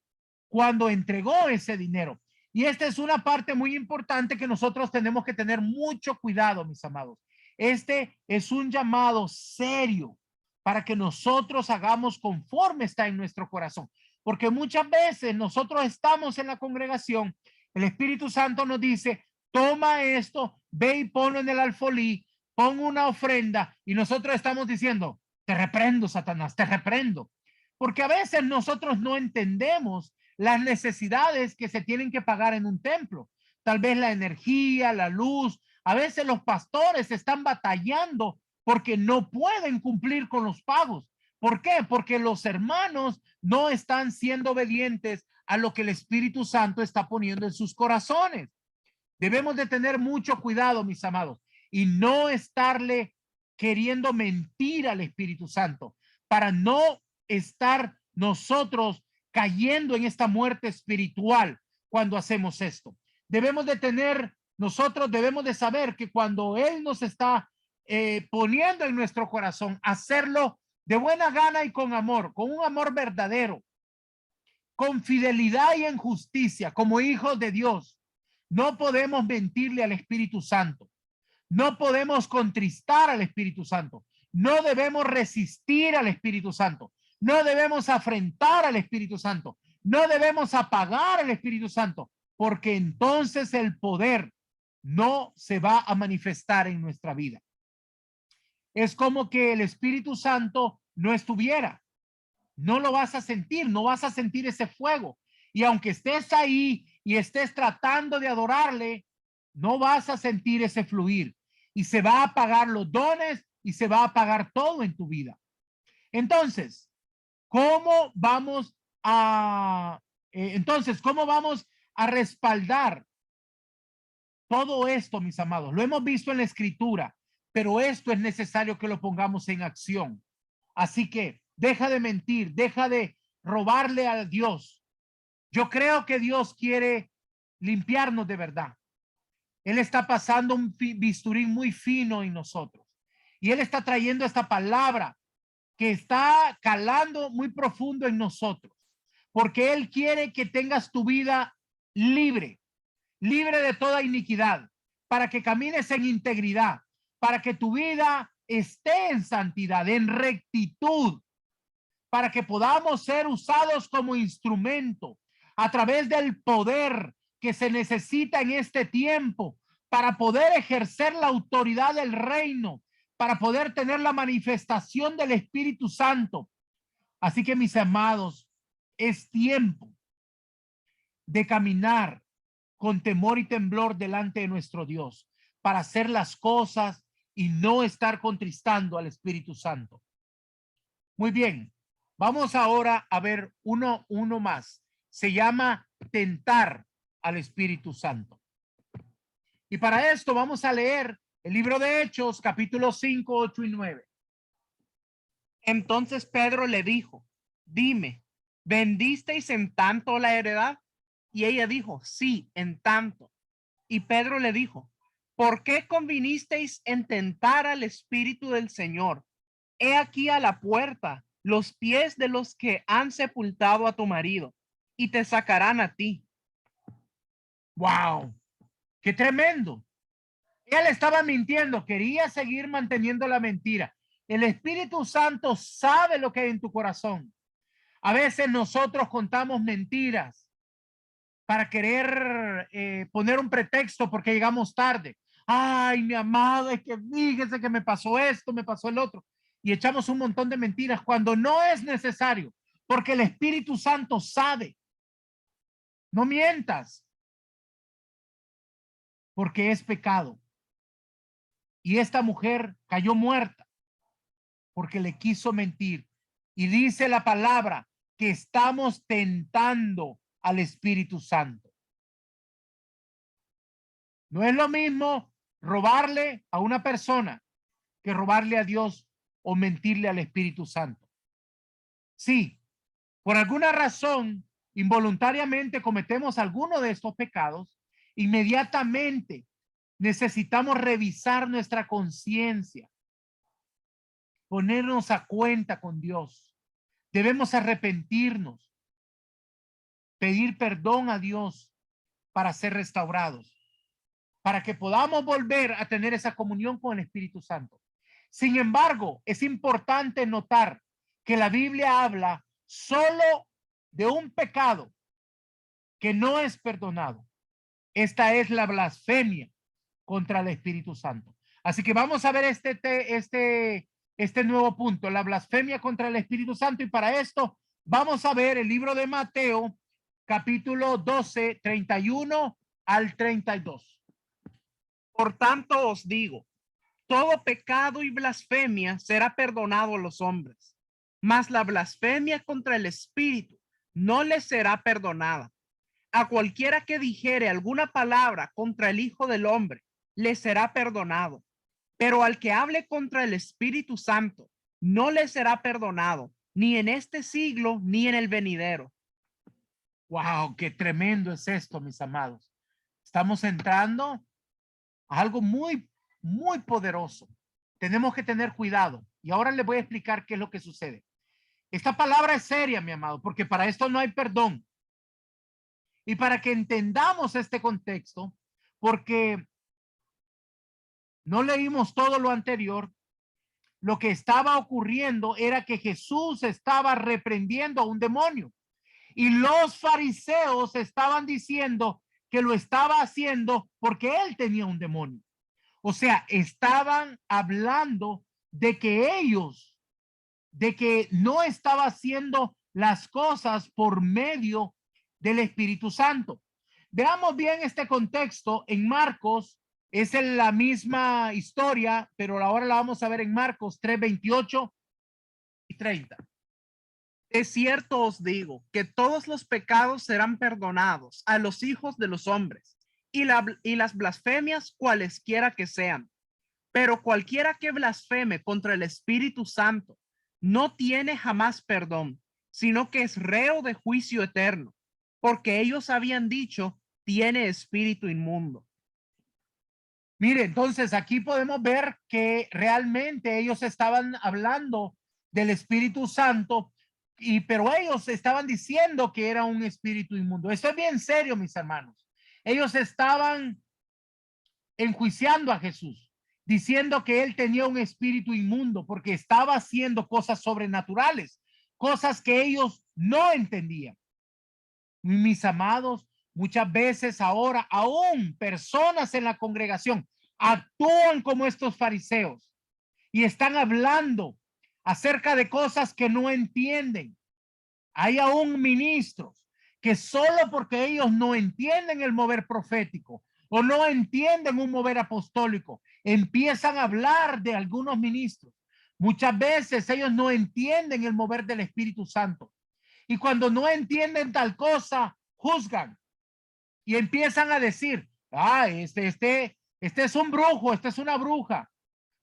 cuando entregó ese dinero. Y esta es una parte muy importante que nosotros tenemos que tener mucho cuidado, mis amados. Este es un llamado serio para que nosotros hagamos conforme está en nuestro corazón. Porque muchas veces nosotros estamos en la congregación, el Espíritu Santo nos dice, toma esto, ve y ponlo en el alfolí, pon una ofrenda, y nosotros estamos diciendo, te reprendo, Satanás, te reprendo. Porque a veces nosotros no entendemos las necesidades que se tienen que pagar en un templo. Tal vez la energía, la luz. A veces los pastores están batallando porque no pueden cumplir con los pagos. ¿Por qué? Porque los hermanos no están siendo obedientes a lo que el Espíritu Santo está poniendo en sus corazones. Debemos de tener mucho cuidado, mis amados, y no estarle queriendo mentir al Espíritu Santo para no estar nosotros cayendo en esta muerte espiritual cuando hacemos esto. Debemos de tener, nosotros debemos de saber que cuando Él nos está poniendo en nuestro corazón, hacerlo de buena gana y con amor, con un amor verdadero, con fidelidad y en justicia, como hijos de Dios. No podemos mentirle al Espíritu Santo. No podemos contristar al Espíritu Santo. No debemos resistir al Espíritu Santo. No debemos afrentar al Espíritu Santo. No debemos apagar al Espíritu Santo, porque entonces el poder no se va a manifestar en nuestra vida. Es como que el Espíritu Santo no estuviera. No lo vas a sentir, no vas a sentir ese fuego. Y aunque estés ahí y estés tratando de adorarle, no vas a sentir ese fluir. Y se va a apagar los dones y se va a apagar todo en tu vida. Entonces, ¿cómo vamos a respaldar todo esto, mis amados? Lo hemos visto en la escritura, pero esto es necesario que lo pongamos en acción. Así que deja de mentir, deja de robarle a Dios. Yo creo que Dios quiere limpiarnos de verdad. Él está pasando un bisturí muy fino en nosotros. Y Él está trayendo esta palabra que está calando muy profundo en nosotros. Porque Él quiere que tengas tu vida libre, libre de toda iniquidad, para que camines en integridad, para que tu vida esté en santidad, en rectitud, para que podamos ser usados como instrumento a través del poder que se necesita en este tiempo para poder ejercer la autoridad del reino, para poder tener la manifestación del Espíritu Santo. Así que, mis amados, es tiempo de caminar con temor y temblor delante de nuestro Dios para hacer las cosas y no estar contristando al Espíritu Santo. Muy bien, vamos ahora a ver uno más. Se llama tentar al Espíritu Santo. Y para esto vamos a leer el libro de Hechos, capítulos 5, 8 y 9. Entonces Pedro le dijo, dime, ¿vendisteis en tanto la heredad? Y ella dijo, sí, en tanto. Y Pedro le dijo, ¿por qué convinisteis en tentar al Espíritu del Señor? He aquí a la puerta los pies de los que han sepultado a tu marido y te sacarán a ti. ¡Wow! ¡Qué tremendo! Él estaba mintiendo, quería seguir manteniendo la mentira. El Espíritu Santo sabe lo que hay en tu corazón. A veces nosotros contamos mentiras para querer poner un pretexto porque llegamos tarde. Ay, mi amado, es que fíjese que me pasó esto, me pasó el otro. Y echamos un montón de mentiras cuando no es necesario, porque el Espíritu Santo sabe. No mientas, porque es pecado. Y esta mujer cayó muerta porque le quiso mentir. Y dice la palabra que estamos tentando al Espíritu Santo. No es lo mismo robarle a una persona que robarle a Dios o mentirle al Espíritu Santo. Sí, por alguna razón, involuntariamente cometemos alguno de estos pecados, inmediatamente necesitamos revisar nuestra conciencia, ponernos a cuenta con Dios. Debemos arrepentirnos, pedir perdón a Dios para ser restaurados, para que podamos volver a tener esa comunión con el Espíritu Santo. Sin embargo, es importante notar que la Biblia habla solo de un pecado que no es perdonado. Esta es la blasfemia contra el Espíritu Santo. Así que vamos a ver este nuevo punto, la blasfemia contra el Espíritu Santo. Y para esto vamos a ver el libro de Mateo, capítulo 12, 31 al 32. Por tanto os digo, todo pecado y blasfemia será perdonado a los hombres, mas la blasfemia contra el Espíritu no les será perdonada. A cualquiera que dijere alguna palabra contra el Hijo del Hombre, le será perdonado. Pero al que hable contra el Espíritu Santo, no le será perdonado, ni en este siglo, ni en el venidero. Wow, qué tremendo es esto, mis amados. Estamos entrando a algo muy, muy poderoso. Tenemos que tener cuidado. Y ahora les voy a explicar qué es lo que sucede. Esta palabra es seria, mi amado, porque para esto no hay perdón. Y para que entendamos este contexto, porque no leímos todo lo anterior, lo que estaba ocurriendo era que Jesús estaba reprendiendo a un demonio. Y los fariseos estaban diciendo que lo estaba haciendo porque él tenía un demonio. O sea, estaban hablando de que no estaba haciendo las cosas por medio del Espíritu Santo. Veamos bien este contexto en Marcos. Es la misma historia, pero ahora la vamos a ver en Marcos 3, 28 y 30. Es cierto os digo que todos los pecados serán perdonados a los hijos de los hombres y las blasfemias cualesquiera que sean. Pero cualquiera que blasfeme contra el Espíritu Santo no tiene jamás perdón, sino que es reo de juicio eterno, porque ellos habían dicho, tiene espíritu inmundo. Mire, entonces aquí podemos ver que realmente ellos estaban hablando del Espíritu Santo, pero ellos estaban diciendo que era un espíritu inmundo. Esto es bien serio, mis hermanos. Ellos estaban enjuiciando a Jesús, diciendo que él tenía un espíritu inmundo porque estaba haciendo cosas sobrenaturales, cosas que ellos no entendían. Mis amados, muchas veces ahora aún personas en la congregación actúan como estos fariseos y están hablando acerca de cosas que no entienden. Hay aún ministros que solo porque ellos no entienden el mover profético o no entienden un mover apostólico, empiezan a hablar de algunos ministros. Muchas veces ellos no entienden el mover del Espíritu Santo. Y cuando no entienden tal cosa, juzgan y empiezan a decir, este es un brujo, esta es una bruja,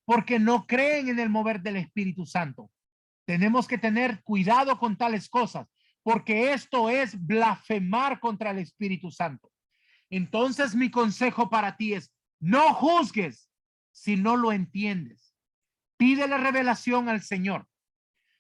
porque no creen en el mover del Espíritu Santo. Tenemos que tener cuidado con tales cosas, porque esto es blasfemar contra el Espíritu Santo. Entonces mi consejo para ti es, no juzgues si no lo entiendes. Pide la revelación al Señor,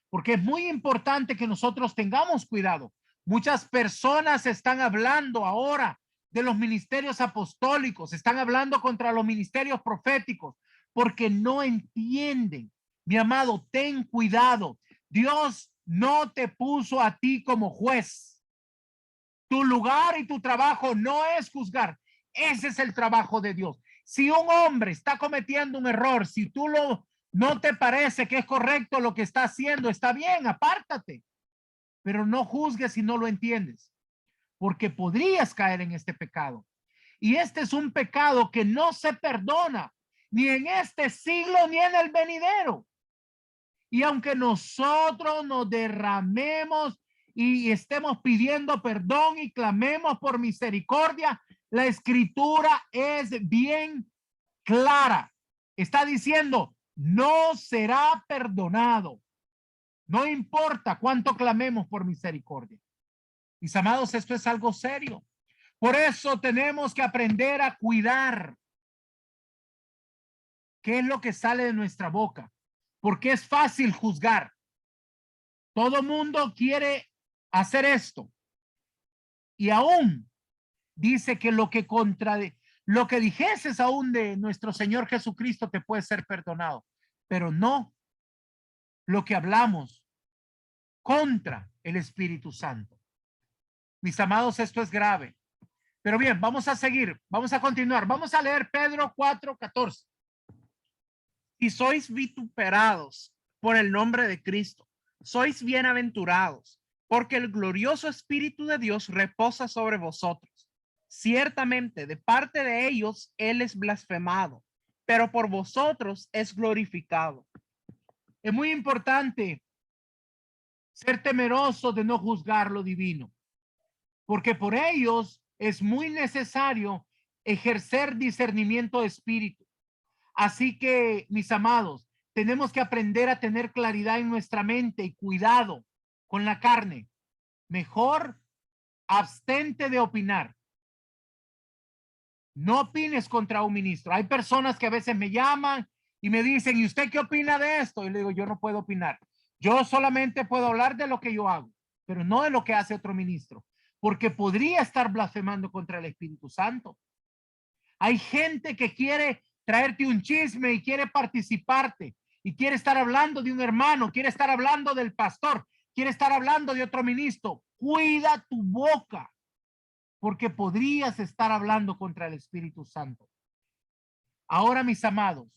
porque es muy importante que nosotros tengamos cuidado. Muchas personas están hablando ahora de los ministerios apostólicos, están hablando contra los ministerios proféticos, porque no entienden. Mi amado, ten cuidado. Dios no te puso a ti como juez. Tu lugar y tu trabajo no es juzgar. Ese es el trabajo de Dios. Si un hombre está cometiendo un error, si tú no te parece que es correcto lo que está haciendo, está bien, apártate. Pero no juzgues si no lo entiendes, porque podrías caer en este pecado. Y este es un pecado que no se perdona, ni en este siglo, ni en el venidero. Y aunque nosotros nos derramemos y estemos pidiendo perdón y clamemos por misericordia, la escritura es bien clara. Está diciendo, no será perdonado. No importa cuánto clamemos por misericordia. Mis amados, esto es algo serio. Por eso tenemos que aprender a cuidar ¿Qué es lo que sale de nuestra boca? Porque es fácil juzgar. Todo mundo quiere hacer esto. Y aún dice que lo que dijeses aún de nuestro Señor Jesucristo te puede ser perdonado, pero no lo que hablamos contra el Espíritu Santo. Mis amados, esto es grave. Pero bien, vamos a seguir, vamos a continuar. Vamos a leer Pedro 4:14. Si sois vituperados por el nombre de Cristo, sois bienaventurados, porque el glorioso Espíritu de Dios reposa sobre vosotros. Ciertamente, de parte de ellos, Él es blasfemado, pero por vosotros es glorificado. Es muy importante ser temeroso de no juzgar lo divino, porque por ellos es muy necesario ejercer discernimiento de espíritu. Así que, mis amados, tenemos que aprender a tener claridad en nuestra mente y cuidado con la carne. Mejor abstente de opinar. No opines contra un ministro. Hay personas que a veces me llaman y me dicen, ¿y usted qué opina de esto? Y le digo, yo no puedo opinar. Yo solamente puedo hablar de lo que yo hago, pero no de lo que hace otro ministro, porque podría estar blasfemando contra el Espíritu Santo. Hay gente que quiere traerte un chisme y quiere participarte y quiere estar hablando de un hermano, quiere estar hablando del pastor, quiere estar hablando de otro ministro. Cuida tu boca, porque podrías estar hablando contra el Espíritu Santo. Ahora, mis amados,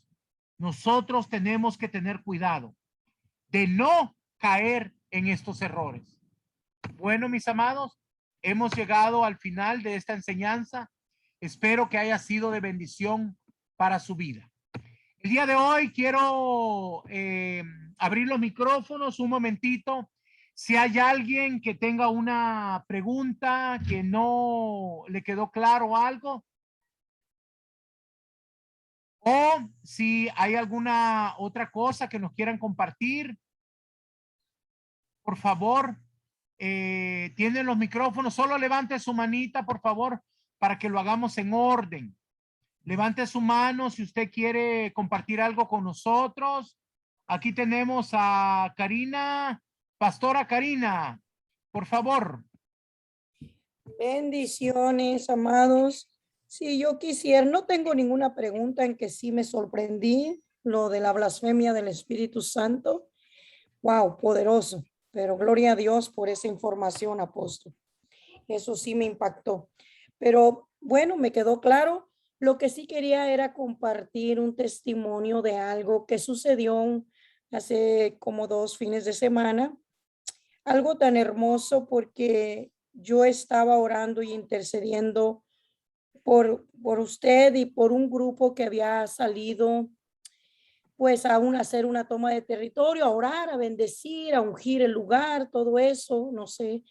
nosotros tenemos que tener cuidado de no caer en estos errores. Bueno, mis amados, hemos llegado al final de esta enseñanza. Espero que haya sido de bendición para su vida. El día de hoy quiero abrir los micrófonos un momentito. Si hay alguien que tenga una pregunta que no le quedó claro algo, o si hay alguna otra cosa que nos quieran compartir, por favor, tienen los micrófonos. Solo levante su manita, por favor, para que lo hagamos en orden. Levante su mano si usted quiere compartir algo con nosotros. Aquí tenemos a Karina, Pastora Karina, por favor. Bendiciones, amados. Si yo quisiera, no tengo ninguna pregunta, en que sí me sorprendí lo de la blasfemia del Espíritu Santo. Wow, poderoso. Pero gloria a Dios por esa información, apóstol. Eso sí me impactó. Pero bueno, me quedó claro. Lo que sí quería era compartir un testimonio de algo que sucedió hace como 2 fines de semana. Algo tan hermoso, porque yo estaba orando y intercediendo por usted y por un grupo que había salido pues a hacer una toma de territorio, a orar, a bendecir, a ungir el lugar, todo eso, no sé.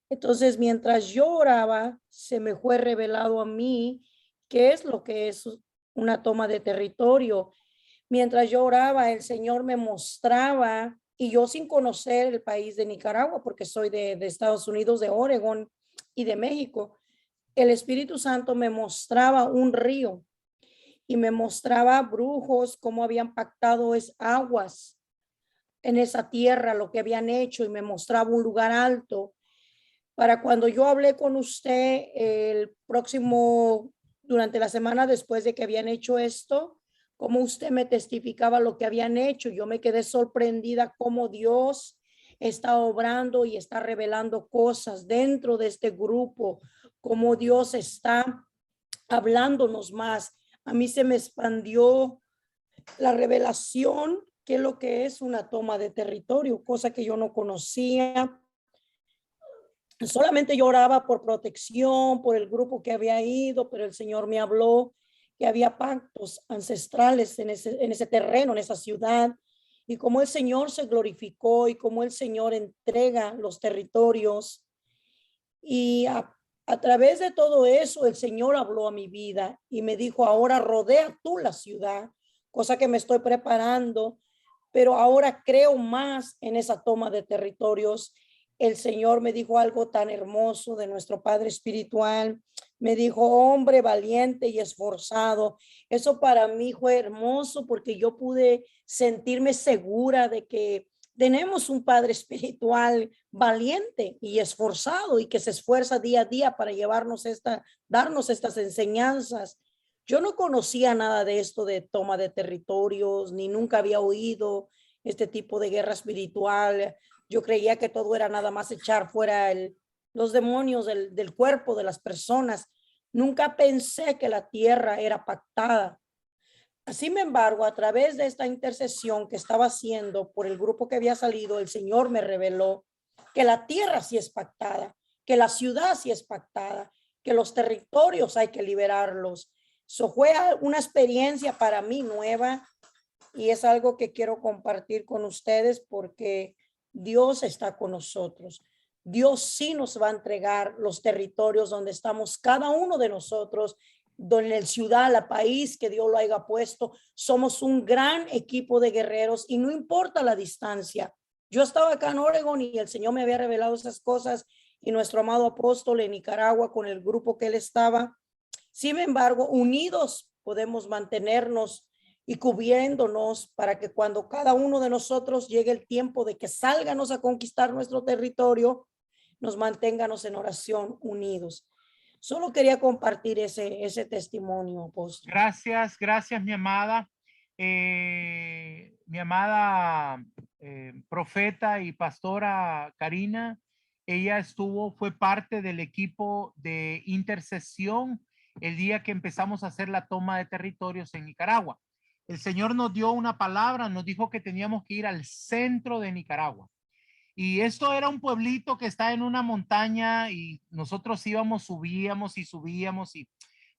Entonces, mientras yo oraba, se me fue revelado a mí qué es lo que es una toma de territorio. Mientras yo oraba, el Señor me mostraba, y yo sin conocer el país de Nicaragua, porque soy de Estados Unidos, de Oregón y de México, el Espíritu Santo me mostraba un río y me mostraba brujos, cómo habían pactado aguas en esa tierra, lo que habían hecho, y me mostraba un lugar alto. Para cuando yo hablé con usted durante la semana después de que habían hecho esto, como usted me testificaba lo que habían hecho, yo me quedé sorprendida cómo Dios está obrando y está revelando cosas dentro de este grupo, cómo Dios está hablándonos más. A mí se me expandió la revelación, que es lo que es una toma de territorio, cosa que yo no conocía. Solamente yo oraba por protección, por el grupo que había ido, pero el Señor me habló que había pactos ancestrales en ese terreno, en esa ciudad, y cómo el Señor se glorificó y cómo el Señor entrega los territorios. Y a través de todo eso, el Señor habló a mi vida y me dijo, ahora rodea tú la ciudad, cosa que me estoy preparando, pero ahora creo más en esa toma de territorios. El Señor me dijo algo tan hermoso de nuestro Padre espiritual. Me dijo, hombre valiente y esforzado. Eso para mí fue hermoso porque yo pude sentirme segura de que tenemos un padre espiritual valiente y esforzado y que se esfuerza día a día para darnos estas enseñanzas. Yo no conocía nada de esto de toma de territorios, ni nunca había oído este tipo de guerra espiritual. Yo creía que todo era nada más echar fuera los demonios del cuerpo de las personas. Nunca pensé que la tierra era pactada. Sin embargo, a través de esta intercesión que estaba haciendo por el grupo que había salido, el Señor me reveló que la tierra sí es pactada, que la ciudad sí es pactada, que los territorios hay que liberarlos. Eso fue una experiencia para mí nueva y es algo que quiero compartir con ustedes porque Dios está con nosotros. Dios sí nos va a entregar los territorios donde estamos cada uno de nosotros, donde el ciudad, el país que Dios lo haya puesto. Somos un gran equipo de guerreros y no importa la distancia. Yo estaba acá en Oregon y el Señor me había revelado esas cosas y nuestro amado apóstol en Nicaragua con el grupo que él estaba. Sin embargo, unidos podemos mantenernos y cubriéndonos para que cuando cada uno de nosotros llegue el tiempo de que salganos a conquistar nuestro territorio, nos manténganos en oración unidos. Solo quería compartir ese testimonio, apóstol. Gracias, gracias, mi amada profeta y pastora Karina. Ella fue parte del equipo de intercesión el día que empezamos a hacer la toma de territorios en Nicaragua. El Señor nos dio una palabra, nos dijo que teníamos que ir al centro de Nicaragua. Y esto era un pueblito que está en una montaña y nosotros subíamos y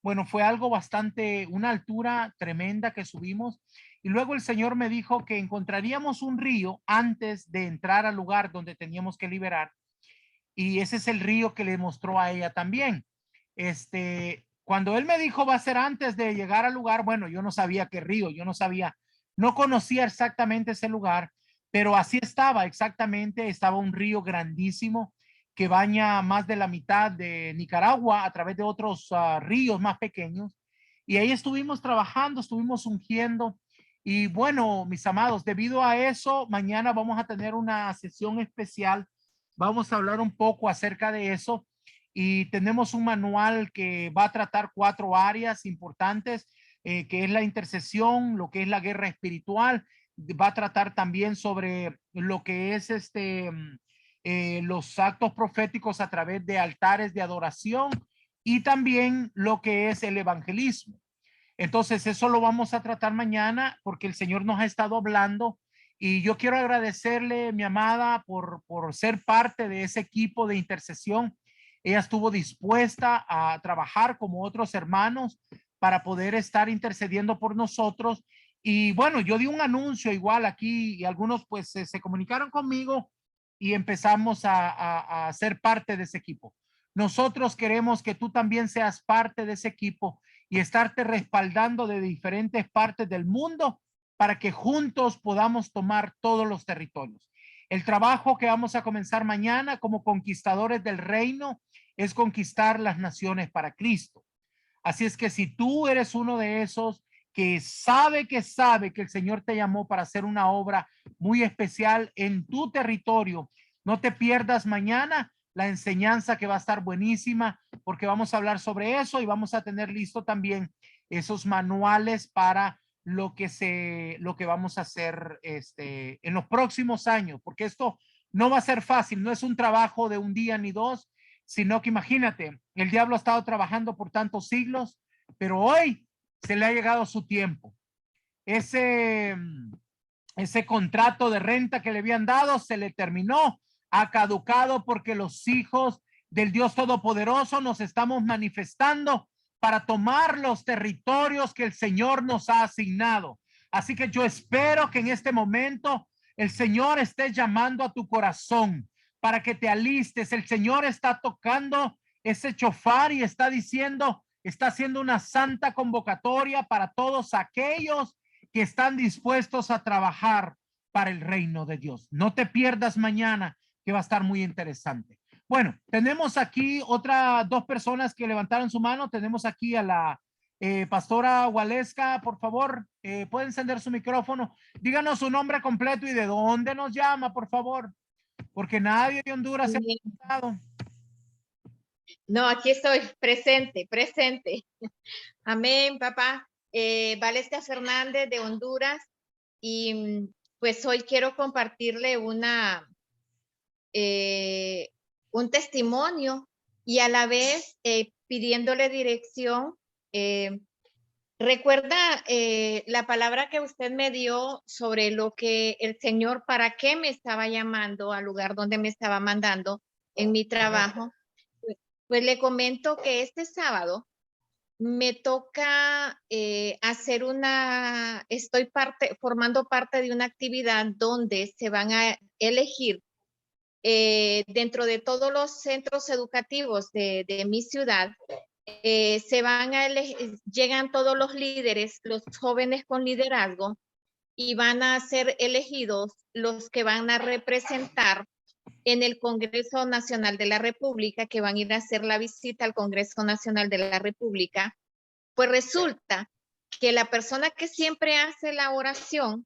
bueno, fue algo una altura tremenda que subimos. Y luego el Señor me dijo que encontraríamos un río antes de entrar al lugar donde teníamos que liberar. Y ese es el río que le mostró a ella también. Cuando él me dijo va a ser antes de llegar al lugar, bueno, yo no sabía qué río, no conocía exactamente ese lugar. Pero así estaba exactamente, estaba un río grandísimo que baña más de la mitad de Nicaragua a través de otros ríos más pequeños. Y ahí estuvimos trabajando, estuvimos ungiendo. Y bueno, mis amados, debido a eso, mañana vamos a tener una sesión especial. Vamos a hablar un poco acerca de eso. Y tenemos un manual que va a tratar 4 áreas importantes, que es la intercesión, lo que es la guerra espiritual. Va a tratar también sobre lo que es los actos proféticos a través de altares de adoración y también lo que es el evangelismo. Entonces eso lo vamos a tratar mañana porque el Señor nos ha estado hablando y yo quiero agradecerle, mi amada, por ser parte de ese equipo de intercesión. Ella estuvo dispuesta a trabajar como otros hermanos para poder estar intercediendo por nosotros. Y bueno, yo di un anuncio igual aquí y algunos pues se comunicaron conmigo y empezamos a ser parte de ese equipo. Nosotros queremos que tú también seas parte de ese equipo y estarte respaldando de diferentes partes del mundo para que juntos podamos tomar todos los territorios. El trabajo que vamos a comenzar mañana como conquistadores del reino es conquistar las naciones para Cristo. Así es que si tú eres uno de esos que sabe que el Señor te llamó para hacer una obra muy especial en tu territorio, no te pierdas mañana la enseñanza que va a estar buenísima porque vamos a hablar sobre eso y vamos a tener listo también esos manuales para lo que vamos a hacer en los próximos años, porque esto no va a ser fácil, no es un trabajo de un día ni dos, sino que imagínate, el diablo ha estado trabajando por tantos siglos, pero hoy se le ha llegado su tiempo. Ese contrato de renta que le habían dado se le terminó, ha caducado porque los hijos del Dios Todopoderoso nos estamos manifestando para tomar los territorios que el Señor nos ha asignado. Así que yo espero que en este momento el Señor esté llamando a tu corazón para que te alistes. El Señor está tocando ese chofar y está haciendo una santa convocatoria para todos aquellos que están dispuestos a trabajar para el reino de Dios. No te pierdas mañana, que va a estar muy interesante. Bueno, tenemos aquí otras dos personas que levantaron su mano. Tenemos aquí a la pastora Waleska, por favor, puede encender su micrófono. Díganos su nombre completo y de dónde nos llama, por favor, porque nadie de Honduras se ha presentado. No, aquí estoy, presente, presente. Amén, papá. Valesca Fernández de Honduras y pues hoy quiero compartirle un testimonio y a la vez pidiéndole dirección. Recuerda la palabra que usted me dio sobre lo que el Señor, para qué me estaba llamando al lugar donde me estaba mandando en mi trabajo. Pues le comento que este sábado me toca hacer estoy formando parte de una actividad donde se van a elegir dentro de todos los centros educativos de mi ciudad, llegan todos los líderes, los jóvenes con liderazgo, y van a ser elegidos los que van a representar en el Congreso Nacional de la República, que van a ir a hacer la visita al Congreso Nacional de la República. Pues resulta que la persona que siempre hace la oración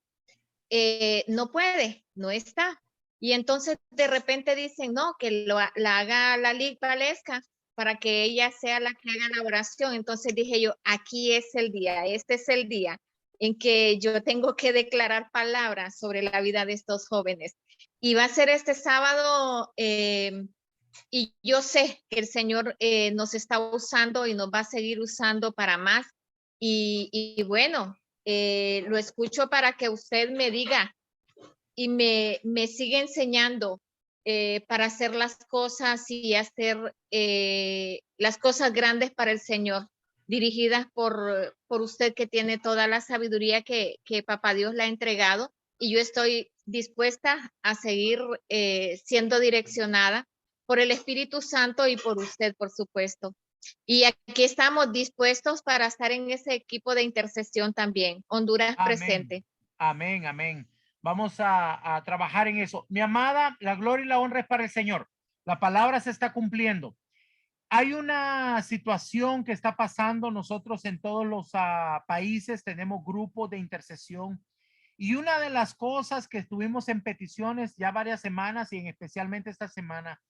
no puede, no está. Y entonces de repente dicen, no, que la haga la Lic Valesca para que ella sea la que haga la oración. Entonces dije yo, aquí es el día, este es el día en que yo tengo que declarar palabras sobre la vida de estos jóvenes. Y va a ser este sábado, y yo sé que el Señor nos está usando y nos va a seguir usando para más. Y bueno, lo escucho para que usted me diga y me sigue enseñando para hacer las cosas y hacer las cosas grandes para el Señor, dirigidas por usted, que tiene toda la sabiduría que Papá Dios le ha entregado, y yo estoy dispuesta a seguir siendo direccionada por el Espíritu Santo y por usted, por supuesto. Y aquí estamos dispuestos para estar en ese equipo de intercesión también. Honduras Amén. presente. Amén, amén. Vamos a trabajar en eso. Mi amada, la gloria y la honra es para el Señor. La palabra se está cumpliendo. Hay una situación que está pasando. Nosotros en todos los países tenemos grupos de intercesión. Y una de las cosas que estuvimos en peticiones ya varias semanas, y en especialmente esta semana,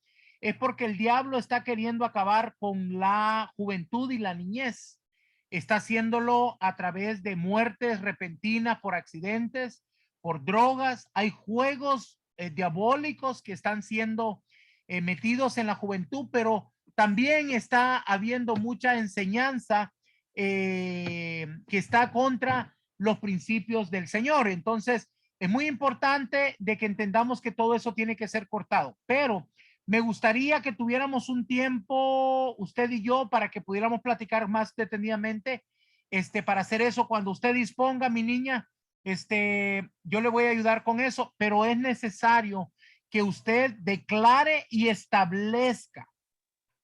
es porque el diablo está queriendo acabar con la juventud y la niñez. Está haciéndolo a través de muertes repentinas por accidentes, por drogas. Hay juegos diabólicos que están siendo metidos en la juventud, pero también está habiendo mucha enseñanza que está contra los principios del Señor. Entonces, es muy importante de que entendamos que todo eso tiene que ser cortado, pero me gustaría que tuviéramos un tiempo, usted y yo, para que pudiéramos platicar más detenidamente, para hacer eso cuando usted disponga, mi niña. Yo le voy a ayudar con eso, pero es necesario que usted declare y establezca,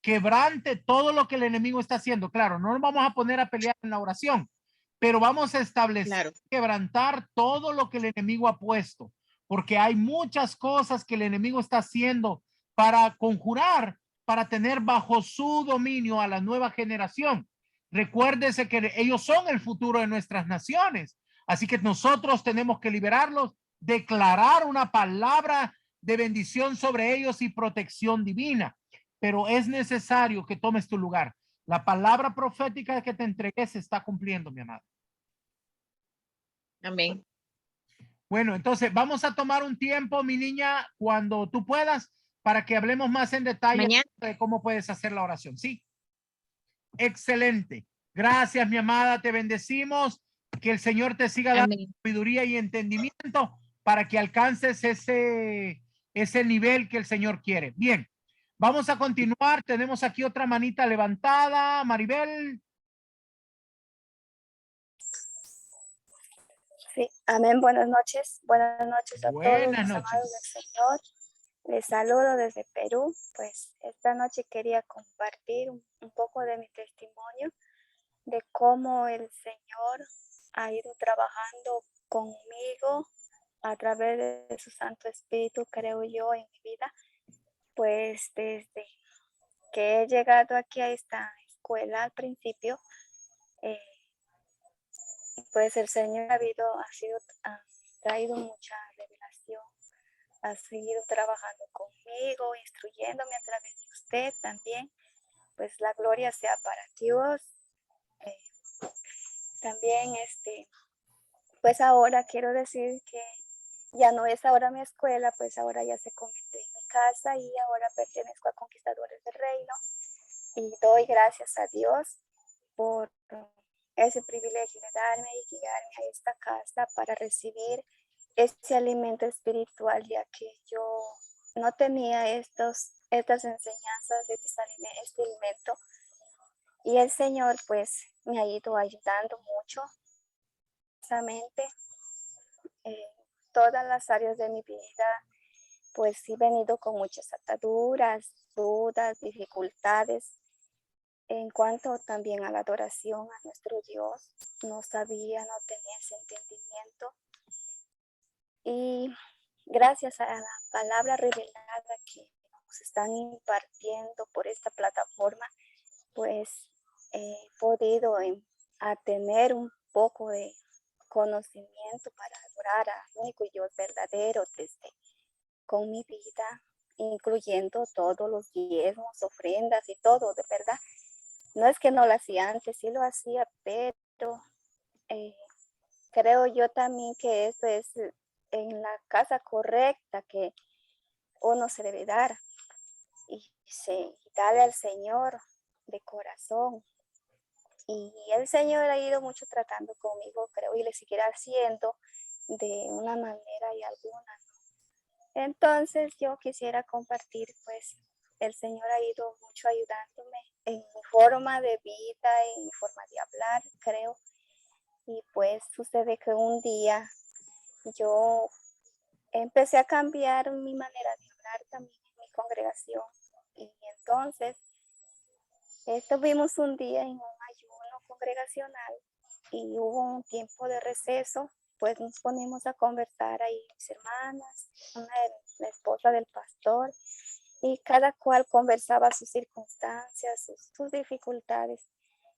quebrante todo lo que el enemigo está haciendo. Claro, no nos vamos a poner a pelear en la oración, pero vamos a establecer, quebrantar todo lo que el enemigo ha puesto, porque hay muchas cosas que el enemigo está haciendo para conjurar, para tener bajo su dominio a la nueva generación. Recuérdese que ellos son el futuro de nuestras naciones, así que nosotros tenemos que liberarlos, declarar una palabra de bendición sobre ellos y protección divina, pero es necesario que tomes tu lugar. La palabra profética que te entregué se está cumpliendo, mi amado. Amén. Bueno, entonces vamos a tomar un tiempo, mi niña, cuando tú puedas, para que hablemos más en detalle de cómo puedes hacer la oración. Sí. Excelente. Gracias, mi amada. Te bendecimos. Que el Señor te siga dando sabiduría y entendimiento para que alcances ese nivel que el Señor quiere. Bien. Vamos a continuar. Tenemos aquí otra manita levantada. Maribel. Sí, amén. Buenas noches. Buenas noches a todos los Buenas amados noches. del Señor. Les saludo desde Perú. Pues esta noche quería compartir un poco de mi testimonio de cómo el Señor ha ido trabajando conmigo a través de su Santo Espíritu, creo yo, en mi vida. Pues desde que he llegado aquí a esta escuela al principio, pues el Señor ha traído mucha revelación, ha seguido trabajando conmigo, instruyéndome a través de usted también. Pues la gloria sea para Dios. También pues ahora quiero decir que ya no es ahora mi escuela, pues ahora ya se convirtió en mi casa y ahora pertenezco a Conquistadores del Reino y doy gracias a Dios por ese privilegio de darme y guiarme a esta casa para recibir ese alimento espiritual, ya que yo no tenía estas enseñanzas, este alimento, y el Señor pues me ha ido ayudando mucho, precisamente en todas las áreas de mi vida. Pues sí he venido con muchas ataduras, dudas, dificultades. En cuanto también a la adoración a nuestro Dios, no sabía, no tenía ese entendimiento. Y gracias a la palabra revelada que nos están impartiendo por esta plataforma, pues he podido a tener un poco de conocimiento para adorar al único Dios verdadero con mi vida, incluyendo todos los diezmos, ofrendas y todo, de verdad. No es que no lo hacía antes, sí lo hacía, pero creo yo también que esto es en la casa correcta que uno se debe dar y darle al Señor de corazón. Y el Señor ha ido mucho tratando conmigo, creo, y le seguirá haciendo de una manera y alguna. Entonces yo quisiera compartir, pues el Señor ha ido mucho ayudándome en mi forma de vida, en mi forma de hablar, creo. Y pues sucede que un día yo empecé a cambiar mi manera de hablar también en mi congregación. Y entonces estuvimos un día en un ayuno congregacional y hubo un tiempo de receso, pues nos ponemos a conversar ahí mis hermanas, la esposa del pastor, y cada cual conversaba sus circunstancias, sus dificultades.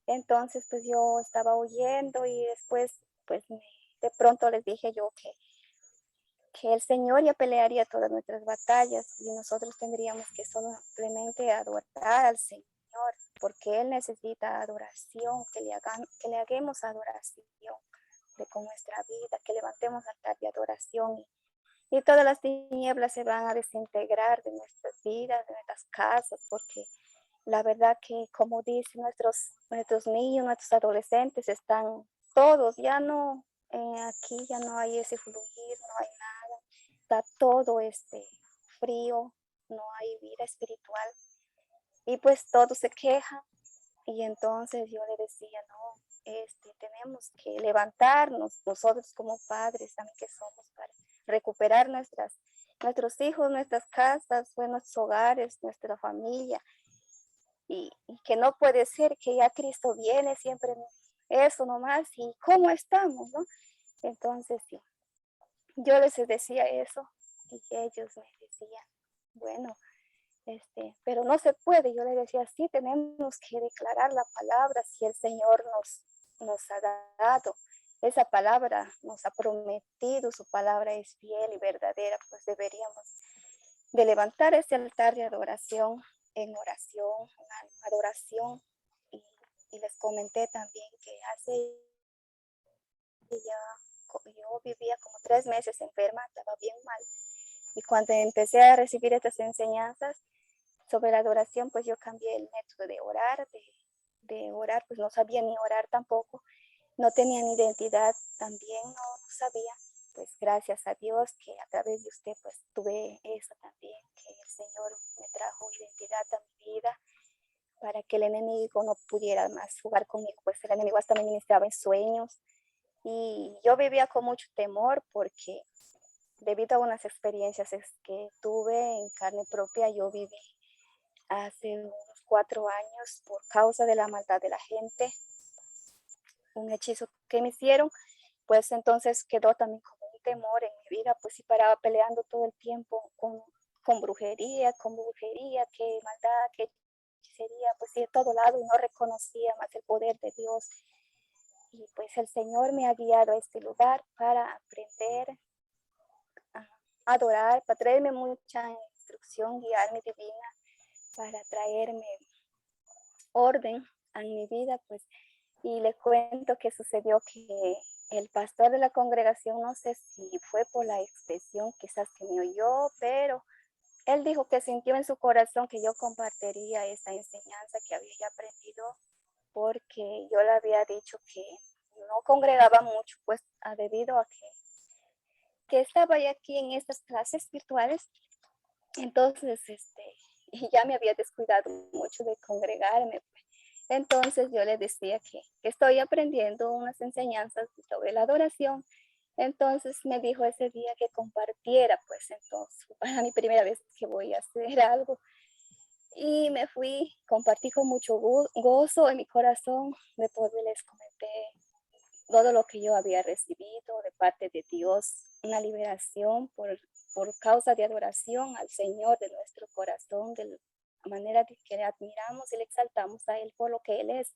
Entonces pues yo estaba oyendo y después pues de pronto les dije yo que el Señor ya pelearía todas nuestras batallas y nosotros tendríamos que simplemente adorar al Señor, porque Él necesita adoración, que le hagamos adoración con nuestra vida, que levantemos altar de adoración y todas las tinieblas se van a desintegrar de nuestras vidas, de nuestras casas, porque la verdad que, como dicen nuestros niños, nuestros adolescentes, están todos, ya no, aquí ya no hay ese fluir, no hay nada, está todo frío, no hay vida espiritual, y pues todos se quejan, y entonces yo le decía, no, tenemos que levantarnos, nosotros como padres también que somos, para recuperar nuestros hijos, nuestras casas, nuestros hogares, nuestra familia, y que no puede ser que ya Cristo viene siempre eso nomás, y cómo estamos, ¿no? Entonces sí, yo les decía eso y ellos me decían, bueno, pero no se puede. Yo les decía, sí, tenemos que declarar la palabra. Si el Señor nos ha dado esa palabra, nos ha prometido, su palabra es fiel y verdadera, pues deberíamos de levantar ese altar de adoración en oración, en adoración. Y les comenté también que yo vivía como 3 meses enferma, estaba bien mal. Y cuando empecé a recibir estas enseñanzas sobre la adoración, pues yo cambié el método de orar, de orar, pues no sabía ni orar tampoco, no tenía ni identidad, también no sabía. Pues gracias a Dios que a través de usted pues tuve eso también, que el Señor me trajo identidad a mi vida para que el enemigo no pudiera más jugar conmigo, pues el enemigo hasta me ministraba en sueños y yo vivía con mucho temor porque debido a unas experiencias que tuve en carne propia, yo viví hace unos 4 años por causa de la maldad de la gente, un hechizo que me hicieron, pues entonces quedó también como un temor en mi vida, pues sí paraba peleando todo el tiempo con con brujería, que maldad, que hechicería, pues sí, de todo lado, y no reconocía más el poder de Dios. Y pues el Señor me ha guiado a este lugar para aprender a adorar, para traerme mucha instrucción, guiarme divina, para traerme orden a mi vida, pues. Y le cuento que sucedió que el pastor de la congregación, no sé si fue por la expresión quizás que me oyó, pero él dijo que sintió en su corazón que yo compartiría esta enseñanza que había ya aprendido, porque yo le había dicho que no congregaba mucho, pues debido a que estaba ya aquí en estas clases virtuales. Entonces, y ya me había descuidado mucho de congregarme. Entonces yo le decía que estoy aprendiendo unas enseñanzas sobre la adoración. Entonces me dijo ese día que compartiera, pues entonces para mi primera vez que voy a hacer algo. Y me fui, compartí con mucho gozo en mi corazón. Después les comenté todo lo que yo había recibido de parte de Dios, una liberación por causa de adoración al Señor de nuestro corazón, de la manera de que le admiramos y le exaltamos a Él por lo que Él es.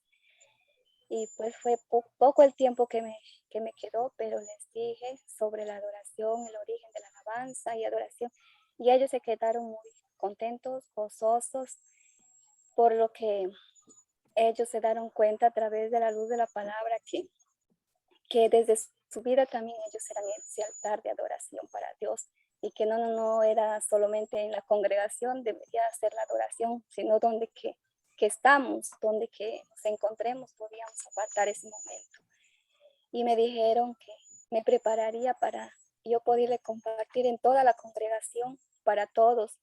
Y pues fue poco el tiempo que me quedó, pero les dije sobre la adoración, el origen de la alabanza y adoración, y ellos se quedaron muy contentos, gozosos, por lo que ellos se dieron cuenta a través de la luz de la palabra que desde su vida también ellos eran ese altar de adoración para Dios, y que no era solamente en la congregación debería ser la adoración, sino donde que estamos, donde que nos encontremos, podíamos apartar ese momento. Y me dijeron que me prepararía para yo poderle compartir en toda la congregación para todos,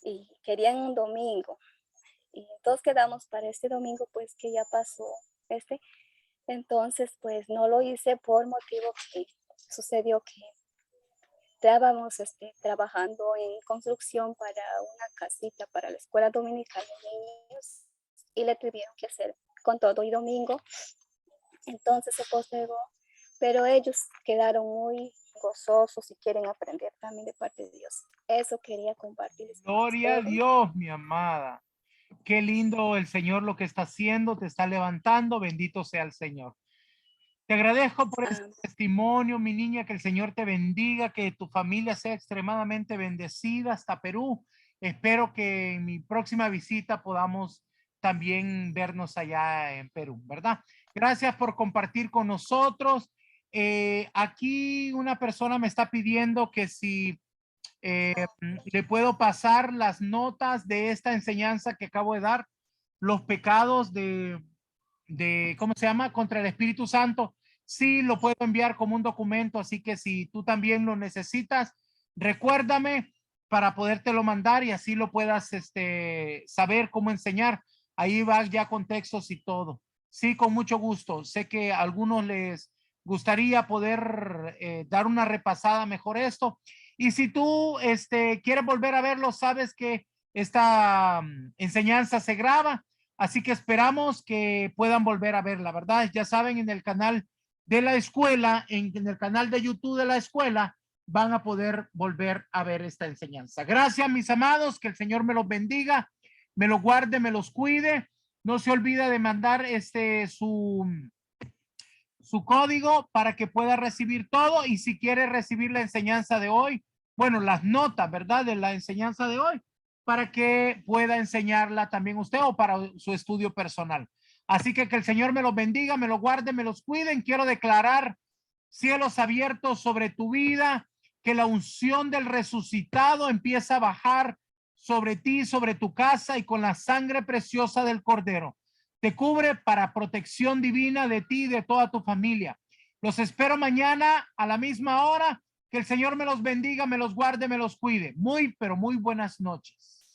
y querían un domingo, y todos quedamos para este domingo, pues que ya pasó entonces pues no lo hice por motivo que sucedió que estábamos trabajando en construcción para una casita para la escuela dominical de niños, y le tuvieron que hacer con todo y domingo, entonces se postergó, pero ellos quedaron muy gozosos y quieren aprender también de parte de Dios. Eso quería compartirles. Gloria a Dios, mi amada. Qué lindo el Señor lo que está haciendo, te está levantando, bendito sea el Señor. Te agradezco por este testimonio, mi niña, que el Señor te bendiga, que tu familia sea extremadamente bendecida hasta Perú. Espero que en mi próxima visita podamos también vernos allá en Perú, ¿verdad? Gracias por compartir con nosotros. Aquí una persona me está pidiendo que si le puedo pasar las notas de esta enseñanza que acabo de dar, los pecados de ¿cómo se llama? Contra el Espíritu Santo. Sí, lo puedo enviar como un documento, así que si tú también lo necesitas, recuérdame para podértelo mandar y así lo puedas saber cómo enseñar. Ahí vas ya con textos y todo. Sí, con mucho gusto. Sé que a algunos les gustaría poder dar una repasada mejor esto. Y si tú quieres volver a verlo, sabes que esta enseñanza se graba. Así que esperamos que puedan volver a verla, ¿verdad? Ya saben, en el canal de la escuela, en el canal de YouTube de la escuela, van a poder volver a ver esta enseñanza. Gracias, mis amados, que el Señor me los bendiga, me los guarde, me los cuide. No se olvide de mandar su código para que pueda recibir todo, y si quiere recibir la enseñanza de hoy, bueno, las notas, ¿verdad? De la enseñanza de hoy, para que pueda enseñarla también usted o para su estudio personal. Así que el Señor me los bendiga, me los guarde, me los cuiden. Quiero declarar cielos abiertos sobre tu vida, que la unción del resucitado empieza a bajar sobre ti, sobre tu casa, y con la sangre preciosa del Cordero te cubre para protección divina de ti y de toda tu familia. Los espero mañana a la misma hora. Que el Señor me los bendiga, me los guarde, me los cuide. Muy, pero muy buenas noches.